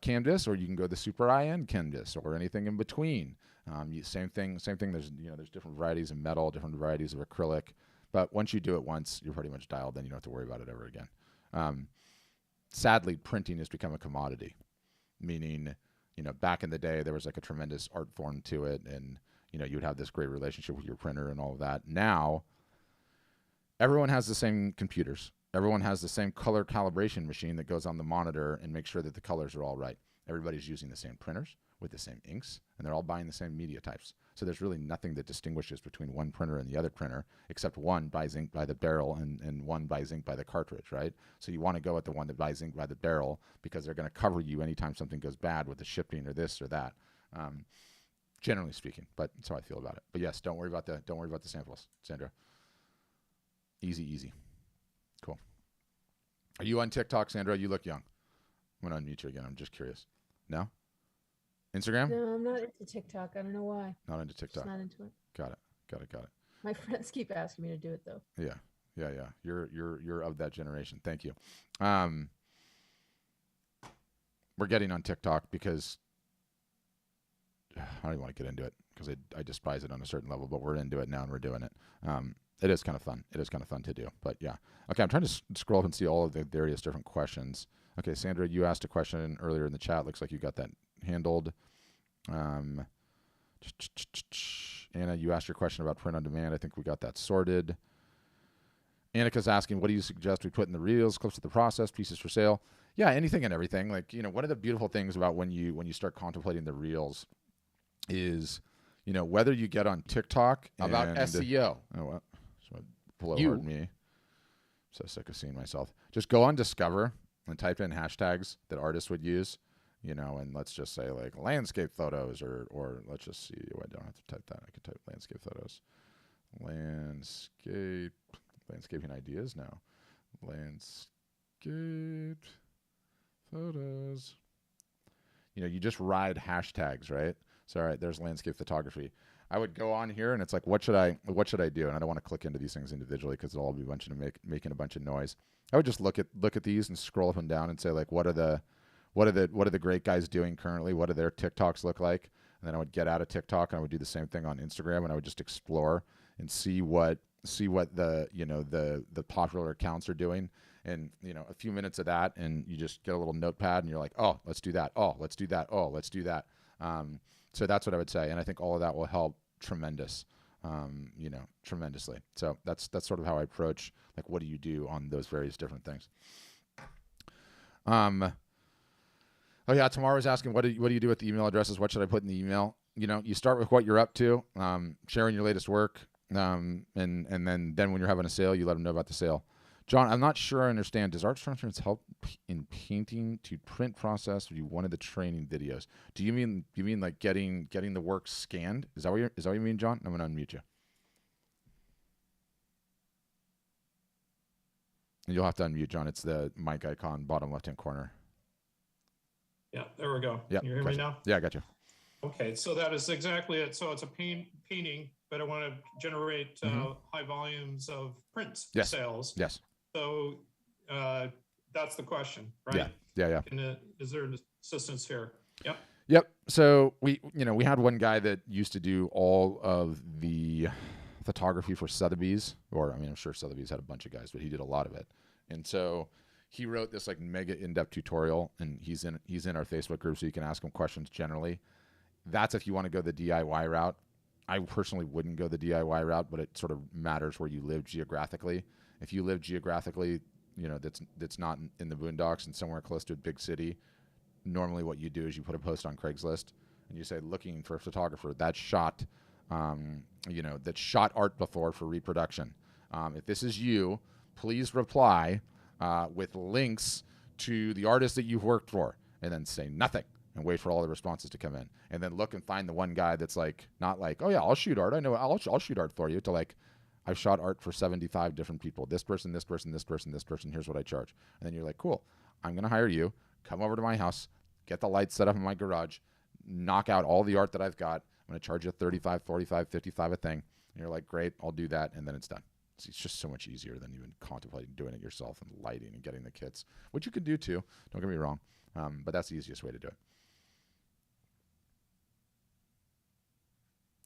canvas, or you can go the super high-end canvas, or anything in between. Same thing. There's different varieties of metal, different varieties of acrylic, but once you do it once, you're pretty much dialed. Then you don't have to worry about it ever again. Sadly, printing has become a commodity, meaning, back in the day there was like a tremendous art form to it, and you would have this great relationship with your printer and all of that. Now, everyone has the same computers. Everyone has the same color calibration machine that goes on the monitor and makes sure that the colors are all right. Everybody's using the same printers with the same inks, and they're all buying the same media types. So there's really nothing that distinguishes between one printer and the other printer, except one buys ink by the barrel and one buys ink by the cartridge, right? So you want to go with the one that buys ink by the barrel, because they're going to cover you anytime something goes bad with the shipping or this or that. Generally speaking, but that's how I feel about it. But yes, don't worry about the samples, Sandra. Easy. Cool. Are you on TikTok, Sandra? You look young. I'm gonna unmute you again. I'm just curious. No? Instagram? No, I'm not into TikTok. I don't know why. Not into TikTok. Just not into it. Got it. My friends keep asking me to do it though. Yeah. You're of that generation. Thank you. We're getting on TikTok because I don't even want to get into it, because I despise it on a certain level, but we're into it now and we're doing it. It is kind of fun. It is kind of fun to do. But yeah. Okay, I'm trying to scroll up and see all of the various different questions. Okay, Sandra, you asked a question earlier in the chat. Looks like you got that handled. Anna, you asked your question about print on demand. I think we got that sorted. Annika's asking, what do you suggest we put in the reels, clips of the process, pieces for sale? Yeah, anything and everything. Like, one of the beautiful things about when you start contemplating the reels is, whether you get on TikTok about and SEO. Oh, what? So blowhard me. So sick of seeing myself. Just go on Discover and type in hashtags that artists would use, and let's just say like landscape photos, or let's just see. Oh, I don't have to type that. I can type landscape photos. Landscaping ideas now. Landscape photos. You just ride hashtags, right? So, all right, there's landscape photography. I would go on here and it's like, what should I do? And I don't want to click into these things individually, because it'll all be making a bunch of noise. I would just look at these and scroll up and down and say, like, what are the great guys doing currently? What do their TikToks look like? And then I would get out of TikTok and I would do the same thing on Instagram, and I would just explore and see what the popular accounts are doing. And a few minutes of that, and you just get a little notepad and you're like, oh, let's do that. Oh, let's do that. Oh, let's do that. So that's what I would say. And I think all of that will help tremendously. So that's sort of how I approach, like, what do you do on those various different things? Oh yeah, Tamara was asking, what do you do with the email addresses? What should I put in the email? You start with what you're up to, sharing your latest work, and then when you're having a sale, you let them know about the sale. John, I'm not sure I understand. Does Art Insurance help in painting to print process? Or do you wanted the training videos? Do you mean like getting the work scanned? Is that what you mean, John? I'm gonna unmute you. And you'll have to unmute, John. It's the mic icon, bottom left-hand corner. Yeah, there we go. Yeah, Can you hear me now? Yeah, I got you. Okay, so that is exactly it. So it's a painting, but I want to generate high volumes of print sales. Yes. So that's the question, right? Yeah. Is there an assistance here? Yep. So we had one guy that used to do all of the photography for Sotheby's, I'm sure Sotheby's had a bunch of guys, but he did a lot of it. And so he wrote this like mega in-depth tutorial, and he's in our Facebook group, so you can ask him questions generally. That's if you want to go the DIY route. I personally wouldn't go the DIY route, but it sort of matters where you live geographically. If you live geographically, that's not in the boondocks and somewhere close to a big city, normally what you do is you put a post on Craigslist and you say, looking for a photographer that shot art before for reproduction. If this is you, please reply with links to the artist that you've worked for, and then say nothing and wait for all the responses to come in, and then look and find the one guy that's like, not like, oh yeah, I'll shoot art. I know I'll shoot art for you, to like, I've shot art for 75 different people. This person, this person, this person, this person. Here's what I charge. And then you're like, cool, I'm going to hire you. Come over to my house, get the lights set up in my garage, knock out all the art that I've got. I'm going to charge you 35, 45, 55 a thing. And you're like, great, I'll do that. And then it's done. It's just so much easier than even contemplating doing it yourself and lighting and getting the kits, which you can do too. Don't get me wrong. But that's the easiest way to do it.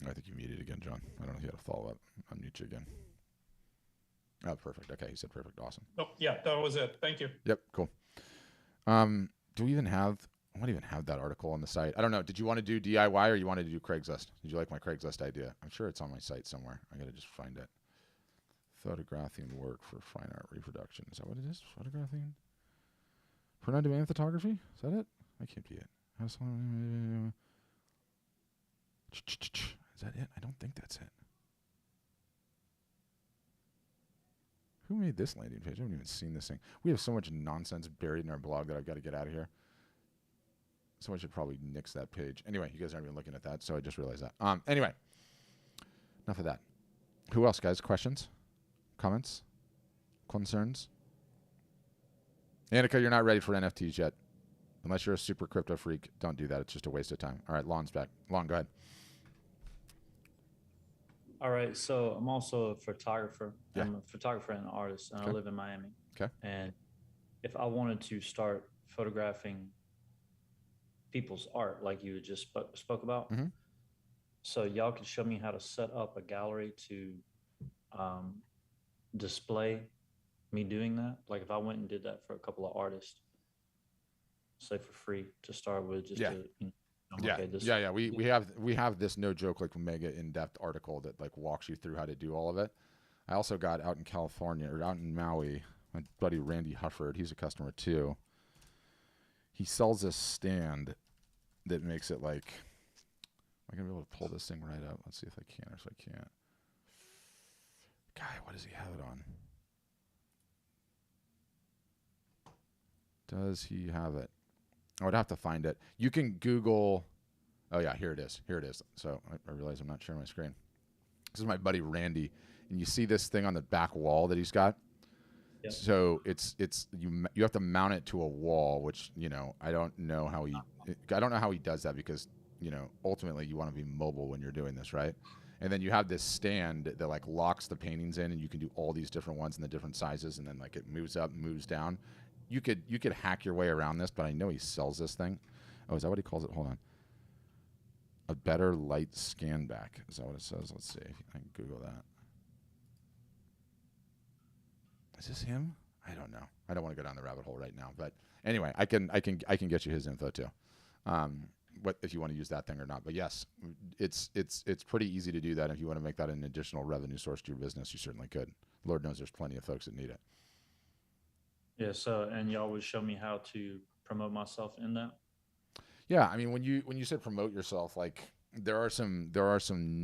I think you muted again, John. I don't know if you had a follow-up. Unmute you again. Oh, perfect. Okay, he said perfect. Awesome. Oh, yeah, that was it. Thank you. Yep, cool. Do we even have, I might even have that article on the site. I don't know. Did you want to do DIY or you wanted to do Craigslist? Did you like my Craigslist idea? I'm sure it's on my site somewhere. I got to just find it. Photographing work for fine art reproduction. Is that what it is? Photographing? Print on demand photography? Is that it? That can't be it. Is that it? I don't think that's it. Who made this landing page? I haven't even seen this thing. We have so much nonsense buried in our blog that I've got to get out of here. Someone should probably nix that page. Anyway, you guys aren't even looking at that, so I just realized that. Anyway, enough of that. Who else, guys? Questions? Comments? Concerns? Annika, you're not ready for NFTs yet. Unless you're a super crypto freak, don't do that. It's just a waste of time. All right, Lon's back. Lon, go ahead. All right, so I'm also a photographer. Yeah. I'm a photographer and an artist, and Okay. I live in Miami. Okay. And if I wanted to start photographing people's art, like you just spoke about, Mhm. so y'all could show me how to set up a gallery to display me doing that. Like if I went and did that for a couple of artists, say for free to start with, just Yeah. to, Yeah, okay, this, yeah. We have this no joke like mega in-depth article that like walks you through how to do all of it. I also got out in California or out in Maui, my buddy Randy Hufford. He's a customer too. He sells this stand that makes it like. Am I gonna be able to pull this thing right up? Let's see if I can or if I can't. Guy, what does he have it on? Does he have it? I would have to find it. You can Google. Oh, yeah, here it is. Here it is. So I realize I'm not sharing my screen. This is my buddy Randy. And you see this thing on the back wall that he's got? Yep. So it's you have to mount it to a wall, which, I don't know how he does that because, ultimately you want to be mobile when you're doing this, right? And then you have this stand that like locks the paintings in, and you can do all these different ones in the different sizes, and then like it moves up, moves down. You could hack your way around this, but I know he sells this thing. Oh, is that what he calls it? Hold on. A better light scan back. Is that what it says? Let's see. I can Google that. Is this him? I don't know. I don't want to go down the rabbit hole right now, but anyway, I can get you his info too. What if you want to use that thing or not? But yes, it's pretty easy to do that. If you want to make that an additional revenue source to your business, you certainly could. Lord knows there's plenty of folks that need it. yeah. So, and y'all would show me how to promote myself in that. Yeah, I mean, when you said promote yourself, like there are some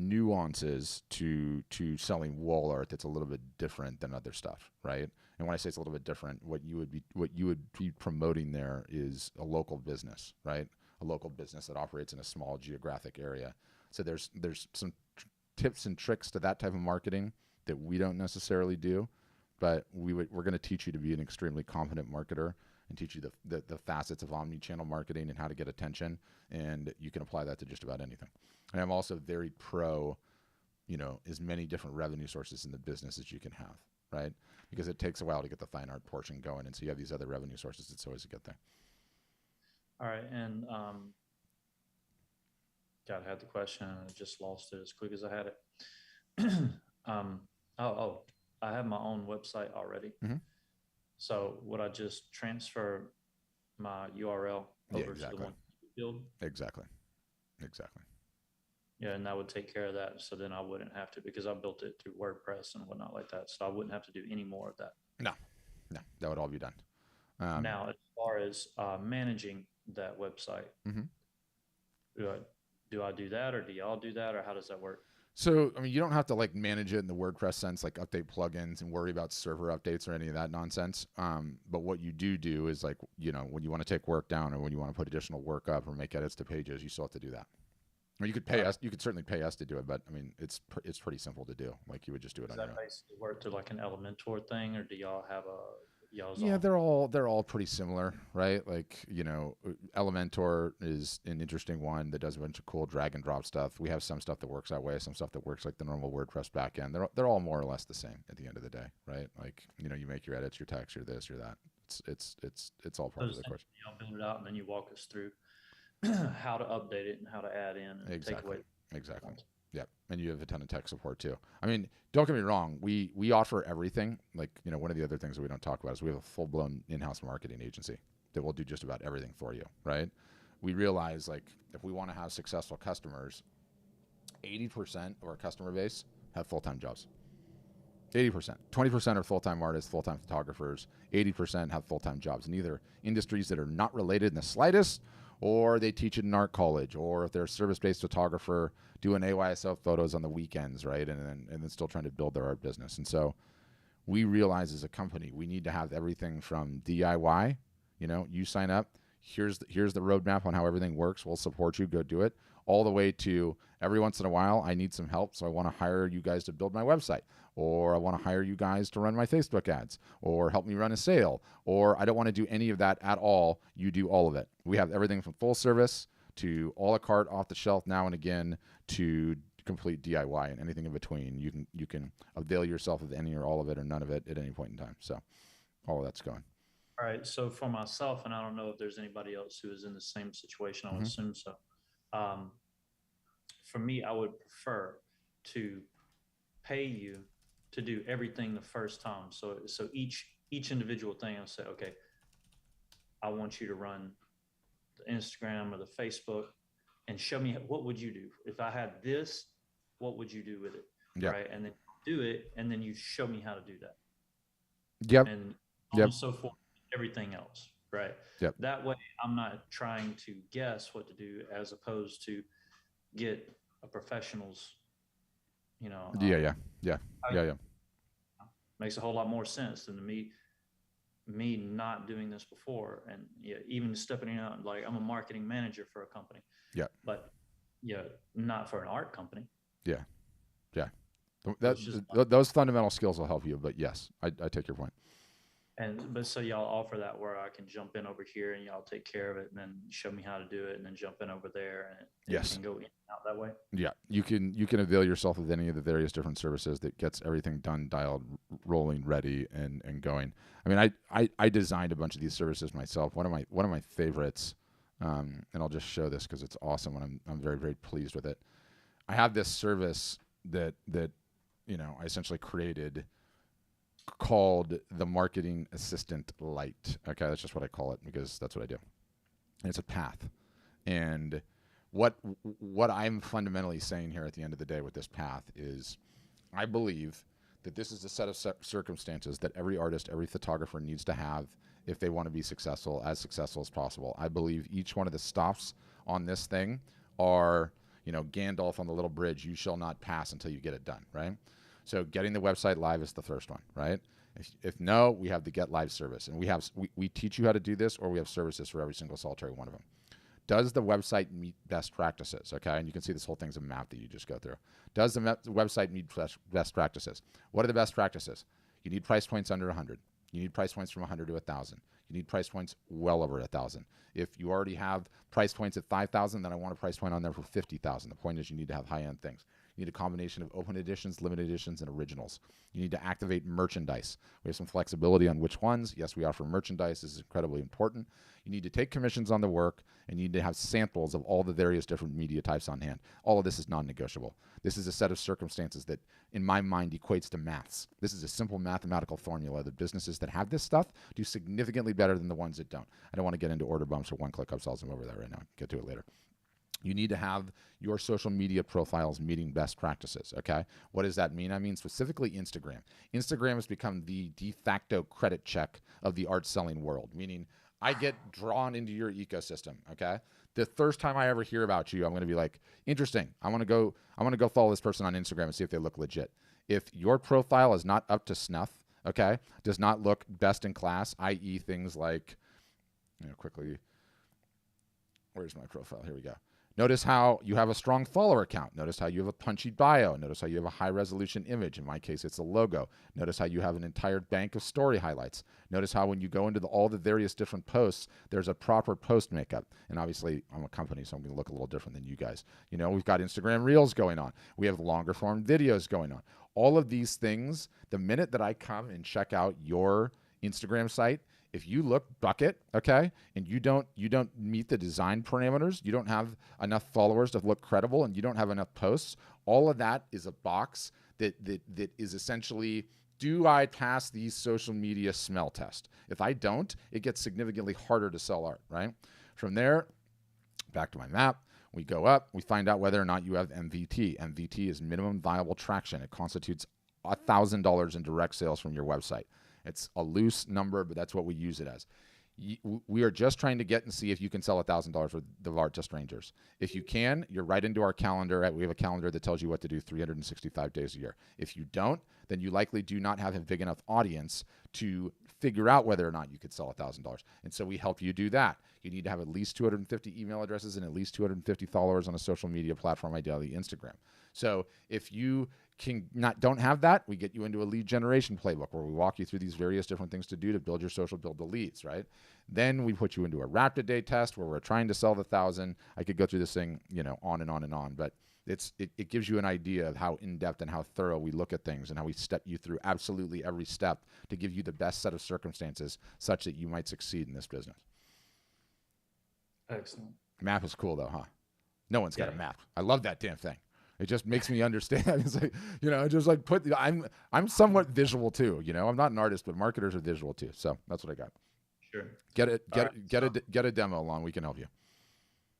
nuances to selling wall art that's a little bit different than other stuff, right? And when I say it's a little bit different, what you would be promoting there is a local business, right? A local business that operates in a small geographic area. So there's some tips and tricks to that type of marketing that we don't necessarily do, but we're going to teach you to be an extremely competent marketer and teach you the facets of omni-channel marketing and how to get attention, and you can apply that to just about anything. And I'm also very pro, as many different revenue sources in the business as you can have, right? Because it takes a while to get the fine art portion going, and so you have these other revenue sources. It's always a good thing. All right, and God, I had the question and I just lost it as quick as I had it. I have my own website already. Mm-hmm. So would I just transfer my URL over to the one you build? Exactly. Yeah, and that would take care of that. So then I wouldn't have to, because I built it through WordPress and whatnot like that. So I wouldn't have to do any more of that. No, that would all be done. Now, as far as managing that website, mm-hmm. do I do that, or do y'all do that, or how does that work? So, I mean, you don't have to like manage it in the WordPress sense, like update plugins and worry about server updates or any of that nonsense. But what you do is like, when you want to take work down or when you want to put additional work up or make edits to pages, you still have to do that. Or you could pay us. You could certainly pay us to do it, but I mean, it's pretty simple to do. Like you would just do it Does on your that own. basically work to like an Elementor thing, or do y'all have y'all's? Yeah, they're all pretty similar, right? Like, Elementor is an interesting one that does a bunch of cool drag and drop stuff. We have some stuff that works that way, some stuff that works like the normal WordPress backend. They're all more or less the same at the end of the day, right? Like, you make your edits, your text, your this, your that. It's all part of the course. Y'all build it out and then you walk us through how to update it and how to add in and take away. Exactly. Yeah, and you have a ton of tech support too. I mean, don't get me wrong. We offer everything. Like, one of the other things that we don't talk about is we have a full-blown in-house marketing agency that will do just about everything for you, right? We realize, like, if we want to have successful customers, 80% of our customer base have full-time jobs. 80%. 20% are full-time artists, full-time photographers. 80% have full-time jobs in either industries that are not related in the slightest, or they teach at an art college, or if they're a service-based photographer doing AYSO photos on the weekends, right? And then still trying to build their art business. And so we realize as a company, we need to have everything from DIY, you sign up, here's the roadmap on how everything works. We'll support you, go do it, all the way to every once in a while, I need some help. So I want to hire you guys to build my website, or I want to hire you guys to run my Facebook ads, or help me run a sale, or I don't want to do any of that at all. You do all of it. We have everything from full service to a la carte, off the shelf now and again, to complete DIY and anything in between. You can avail yourself of any or all of it or none of it at any point in time. So all of that's going. All right. So for myself, and I don't know if there's anybody else who is in the same situation, I would assume so. For me, I would prefer to pay you to do everything the first time. So each individual thing, I'll say, okay, I want you to run the Instagram or the Facebook and show me what would you do if I had this, what would you do with it? Yep. Right. And then do it. And then you show me how to do that. Yep. And Yep. so forth, everything else. Right. Yep. That way I'm not trying to guess what to do as opposed to get a professional's, Yeah. Makes a whole lot more sense than me not doing this before. And even stepping out, like I'm a marketing manager for a company. Yeah. But not for an art company. Yeah. Those fundamental skills will help you, but yes, I take your point. But so y'all offer that where I can jump in over here and y'all take care of it and then show me how to do it and then jump in over there and yes, can go in and out that way. Yeah, you can avail yourself of any of the various different services that gets everything done, dialed, rolling, ready, and going. I mean, I designed a bunch of these services myself. One of my favorites, and I'll just show this because it's awesome and I'm very, very pleased with it. I have this service that I essentially created called the Marketing Assistant Lite. Okay, that's just what I call it because that's what I do. And it's a path. And what I'm fundamentally saying here at the end of the day with this path is I believe that this is a set of circumstances that every artist, every photographer needs to have if they want to be successful as possible. I believe each one of the stops on this thing are, Gandalf on the little bridge, you shall not pass until you get it done, right? So getting the website live is the first one, right? If no, we have the Get Live service. And we teach you how to do this, or we have services for every single solitary one of them. Does the website meet best practices? Okay, and you can see this whole thing's a map that you just go through. Does the website meet best practices? What are the best practices? You need price points under 100. You need price points from 100 to 1,000. You need price points well over 1,000. If you already have price points at 5,000, then I want a price point on there for 50,000. The point is you need to have high-end things. You need a combination of open editions, limited editions, and originals. You need to activate merchandise. We have some flexibility on which ones. Yes, we offer merchandise. This is incredibly important. You need to take commissions on the work, and you need to have samples of all the various different media types on hand. All of this is non-negotiable. This is a set of circumstances that, in my mind, equates to maths. This is a simple mathematical formula. The businesses that have this stuff do significantly better than the ones that don't. I don't want to get into order bumps or one-click upsells. I'm over that right now. Get to it later. You need to have your social media profiles meeting best practices, okay? What does that mean? I mean specifically Instagram. Instagram has become the de facto credit check of the art selling world, meaning I get drawn into your ecosystem, okay? The first time I ever hear about you, I'm going to be like, interesting. I want to go follow this person on Instagram and see if they look legit. If your profile is not up to snuff, okay, does not look best in class, i.e. things like, quickly, where's my profile? Here we go. Notice how you have a strong follower count. Notice how you have a punchy bio. Notice how you have a high resolution image. In my case, it's a logo. Notice how you have an entire bank of story highlights. Notice how when you go into all the various different posts, there's a proper post makeup. And obviously, I'm a company, so I'm going to look a little different than you guys. We've got Instagram Reels going on. We have longer form videos going on. All of these things, the minute that I come and check out your Instagram site, if you look bucket, okay, and you don't meet the design parameters, you don't have enough followers to look credible, and you don't have enough posts, all of that is a box that is essentially, do I pass the social media smell test? If I don't, it gets significantly harder to sell art, right? From there, back to my map, we go up, we find out whether or not you have MVT. MVT is minimum viable traction. It constitutes $1,000 in direct sales from your website. It's a loose number, but that's what we use it as. We are just trying to get and see if you can sell $1,000 worth of art to strangers. If you can, you're right into our calendar. We have a calendar that tells you what to do 365 days a year. If you don't, then you likely do not have a big enough audience to figure out whether or not you could sell $1,000. And so we help you do that. You need to have at least 250 email addresses and at least 250 followers on a social media platform, ideally Instagram. So if you don't have that, we get you into a lead generation playbook where we walk you through these various different things to do to build your social, build the leads, right? Then we put you into a rapid day test where we're trying to sell the 1,000. I could go through this thing, on and on and on, but it gives you an idea of how in-depth and how thorough we look at things and how we step you through absolutely every step to give you the best set of circumstances such that you might succeed in this business. Excellent. Map is cool though, huh? No one's got a map. I love that damn thing. It just makes me understand. It's like, just like I'm somewhat visual too. I'm not an artist, but marketers are visual too. So that's what I got. Sure. Get a demo along. We can help you.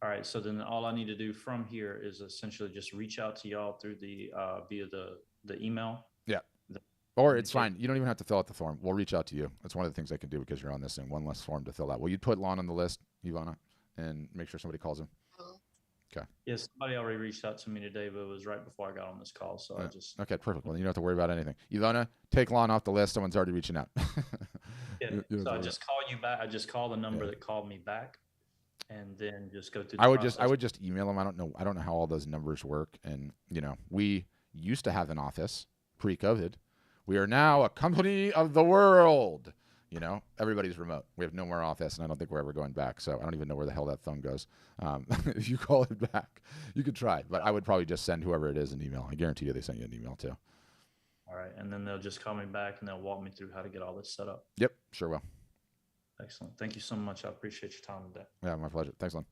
All right. So then all I need to do from here is essentially just reach out to y'all through via the email. Yeah. Or it's fine. You don't even have to fill out the form. We'll reach out to you. That's one of the things I can do because you're on this thing. One less form to fill out. Will you put Lon on the list, Ivana, and make sure somebody calls him? Okay. Yeah, somebody already reached out to me today, but it was right before I got on this call, so I just... Okay, perfect. Well, you don't have to worry about anything. Ivana, take Lon off the list. Someone's already reaching out. Yeah, so I just call you back. I just call the number that called me back, and then just go through the process. I would just email them. I don't know how all those numbers work. And, we used to have an office pre-COVID. We are now a company of the world. Everybody's remote. We have no more office, and I don't think we're ever going back. So I don't even know where the hell that phone goes. If you call it back, you could try. But I would probably just send whoever it is an email. I guarantee you they sent you an email too. All right. And then they'll just call me back, and they'll walk me through how to get all this set up. Yep, sure will. Excellent. Thank you so much. I appreciate your time today. Yeah, my pleasure. Thanks, Lon.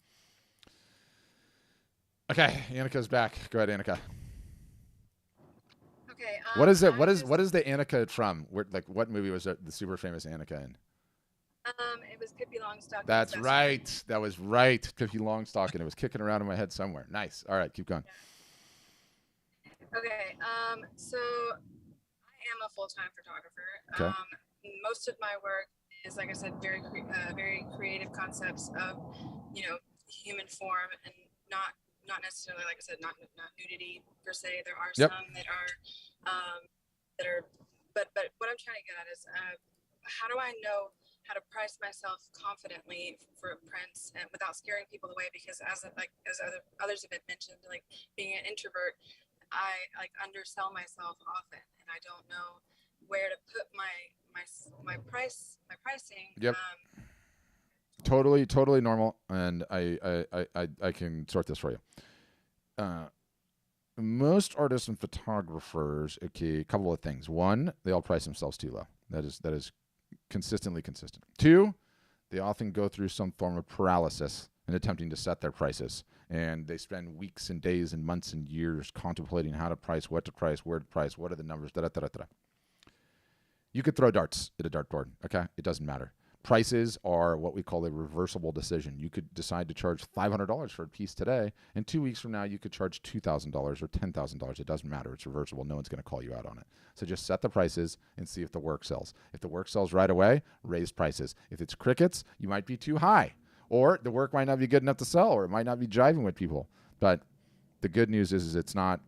Okay, Annika's back. Go ahead, Annika. Okay. What is it? What is the Annika from? What movie was the super famous Annika in? It was Pippi Longstocking. That's right. That was right. Pippi Longstocking. It was kicking around in my head somewhere. Nice. All right, keep going. Okay. So I am a full-time photographer. Okay. Most of my work is, like I said, very creative concepts of, human form and not necessarily, like I said, not nudity per se. There are some that are, but what I'm trying to get at is, how do I know how to price myself confidently for prints and without scaring people away? Because as others have mentioned, like being an introvert, I undersell myself often, and I don't know where to put my pricing. Yep. Totally normal, and I can sort this for you. Most artists and photographers, a couple of things. One, they all price themselves too low. That is consistently consistent. Two, they often go through some form of paralysis in attempting to set their prices, and they spend weeks and days and months and years contemplating how to price, what to price, where to price, what are the numbers, da da da da da. You could throw darts at a dartboard, okay? It doesn't matter. Prices are what we call a reversible decision. You could decide to charge $500 for a piece today, and 2 weeks from now, you could charge $2,000 or $10,000. It doesn't matter. It's reversible. No one's going to call you out on it. So just set the prices and see if the work sells. If the work sells right away, raise prices. If it's crickets, you might be too high, or the work might not be good enough to sell, or it might not be jiving with people. But the good news is it's not,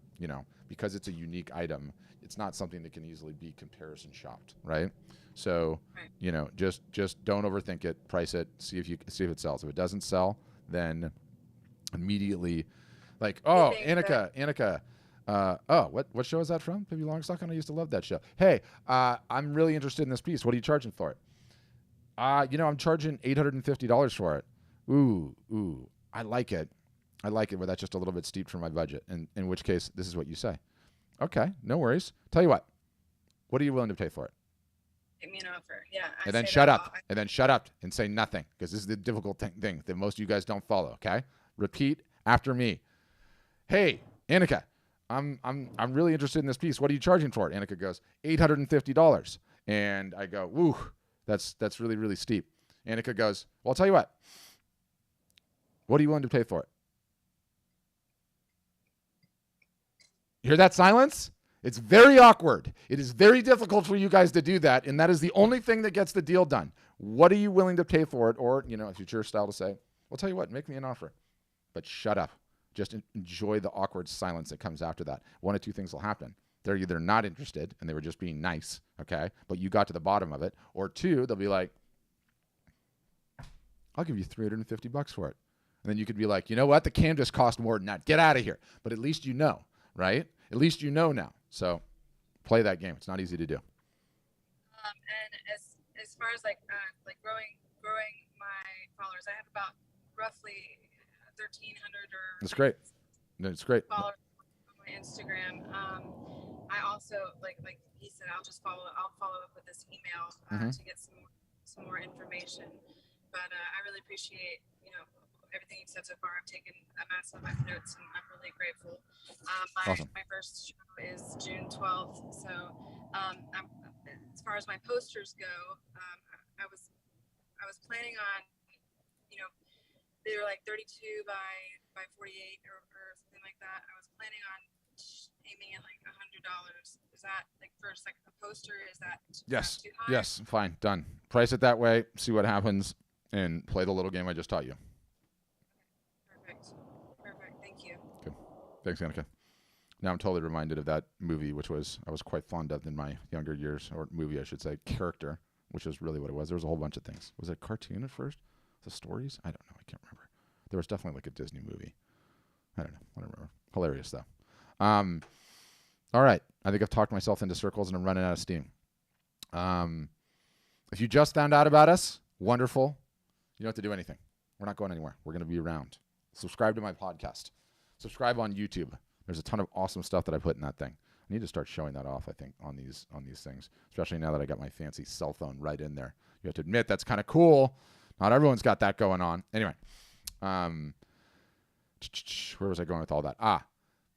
because it's a unique item, it's not something that can easily be comparison shopped, right? So, just don't overthink it. Price it. See if it sells. If it doesn't sell, then immediately, like, oh, Annika. What show is that from? Pippi Longstocking. I used to love that show. Hey, I'm really interested in this piece. What are you charging for it? I'm charging $850 for it. Ooh, I like it, but that's just a little bit steep for my budget. And in which case, this is what you say. Okay, no worries. Tell you what are you willing to pay for it? Give me an offer. Yeah. And then shut up. And then shut up and say nothing, because this is the difficult thing that most of you guys don't follow. Okay, repeat after me. Hey, Annika, I'm really interested in this piece. What are you charging for it? Annika goes, $850. And I go, woo, that's really, really steep. Annika goes, well, I'll tell you what. What are you willing to pay for it? You hear that silence? It's very awkward. It is very difficult for you guys to do that, and that is the only thing that gets the deal done. What are you willing to pay for it? Or, if it's your style to say, well, tell you what, make me an offer. But shut up. Just enjoy the awkward silence that comes after that. One of two things will happen. They're either not interested, and they were just being nice, okay, but you got to the bottom of it. Or two, they'll be like, I'll give you $350 for it. And then you could be like, you know what? The canvas cost more than that. Get out of here. But at least you know, right? At least you know now. So play that game. It's not easy to do. And as far as growing my followers, I have about roughly 1,300 or. That's great. That's great. Followers on my Instagram. I also like he said, I'll follow up with this email to get some more information. But I really appreciate everything you've said so far. I've taken a massive amount of notes, and I'm really grateful. Awesome. My first show is June 12th. So as far as my posters go, I was planning on, they were like 32 by 48 or something like that. I was planning on aiming at like $100. Is that for a poster? Is that too high? Yes, fine, done. Price it that way, see what happens, and play the little game I just taught you. Perfect. Thank you. Good. Thanks, Annika. Now I'm totally reminded of that movie, which I was quite fond of in my younger years, or movie, I should say, Character, which is really what it was. There was a whole bunch of things. Was it a cartoon at first? The stories? I don't know. I can't remember. There was definitely like a Disney movie. I don't know. I don't remember. Hilarious, though. All right. I think I've talked myself into circles, and I'm running out of steam. If you just found out about us, wonderful. You don't have to do anything. We're not going anywhere. We're going to be around. Subscribe to my podcast. Subscribe on YouTube. There's a ton of awesome stuff that I put in that thing. I need to start showing that off, I think, on these things, especially now that I got my fancy cell phone right in there. You have to admit that's kind of cool. Not everyone's got that going on. Anyway, where was I going with all that?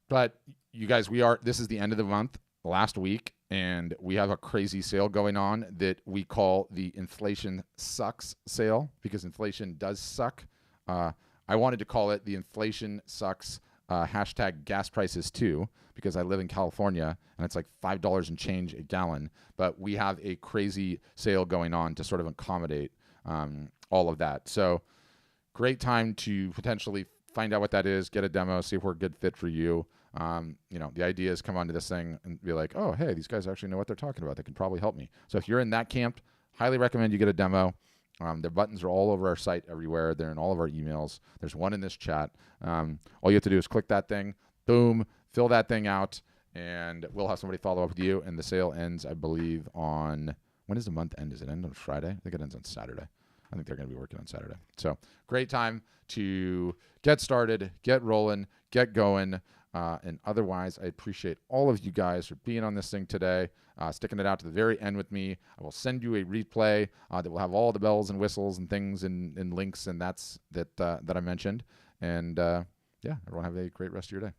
But you guys, this is the end of the month, last week, and we have a crazy sale going on that we call the Inflation Sucks sale, because inflation does suck. I wanted to call it the Inflation Sucks hashtag gas prices too, because I live in California and it's like $5 and change a gallon. But we have a crazy sale going on to sort of accommodate all of that. So great time to potentially find out what that is, get a demo, see if we're a good fit for you. The idea is come onto this thing and be like, oh, hey, these guys actually know what they're talking about. They can probably help me. So if you're in that camp, highly recommend you get a demo. The buttons are all over our site everywhere. They're in all of our emails. There's one in this chat. All you have to do is click that thing, boom, fill that thing out, and we'll have somebody follow up with you. And the sale ends, I believe, when does the month end? Does it end on Friday? I think it ends on Saturday. I think they're going to be working on Saturday. So great time to get started, get rolling, get going. And otherwise, I appreciate all of you guys for being on this thing today, sticking it out to the very end with me. I will send you a replay that will have all the bells and whistles and things and links and that I mentioned. And everyone have a great rest of your day.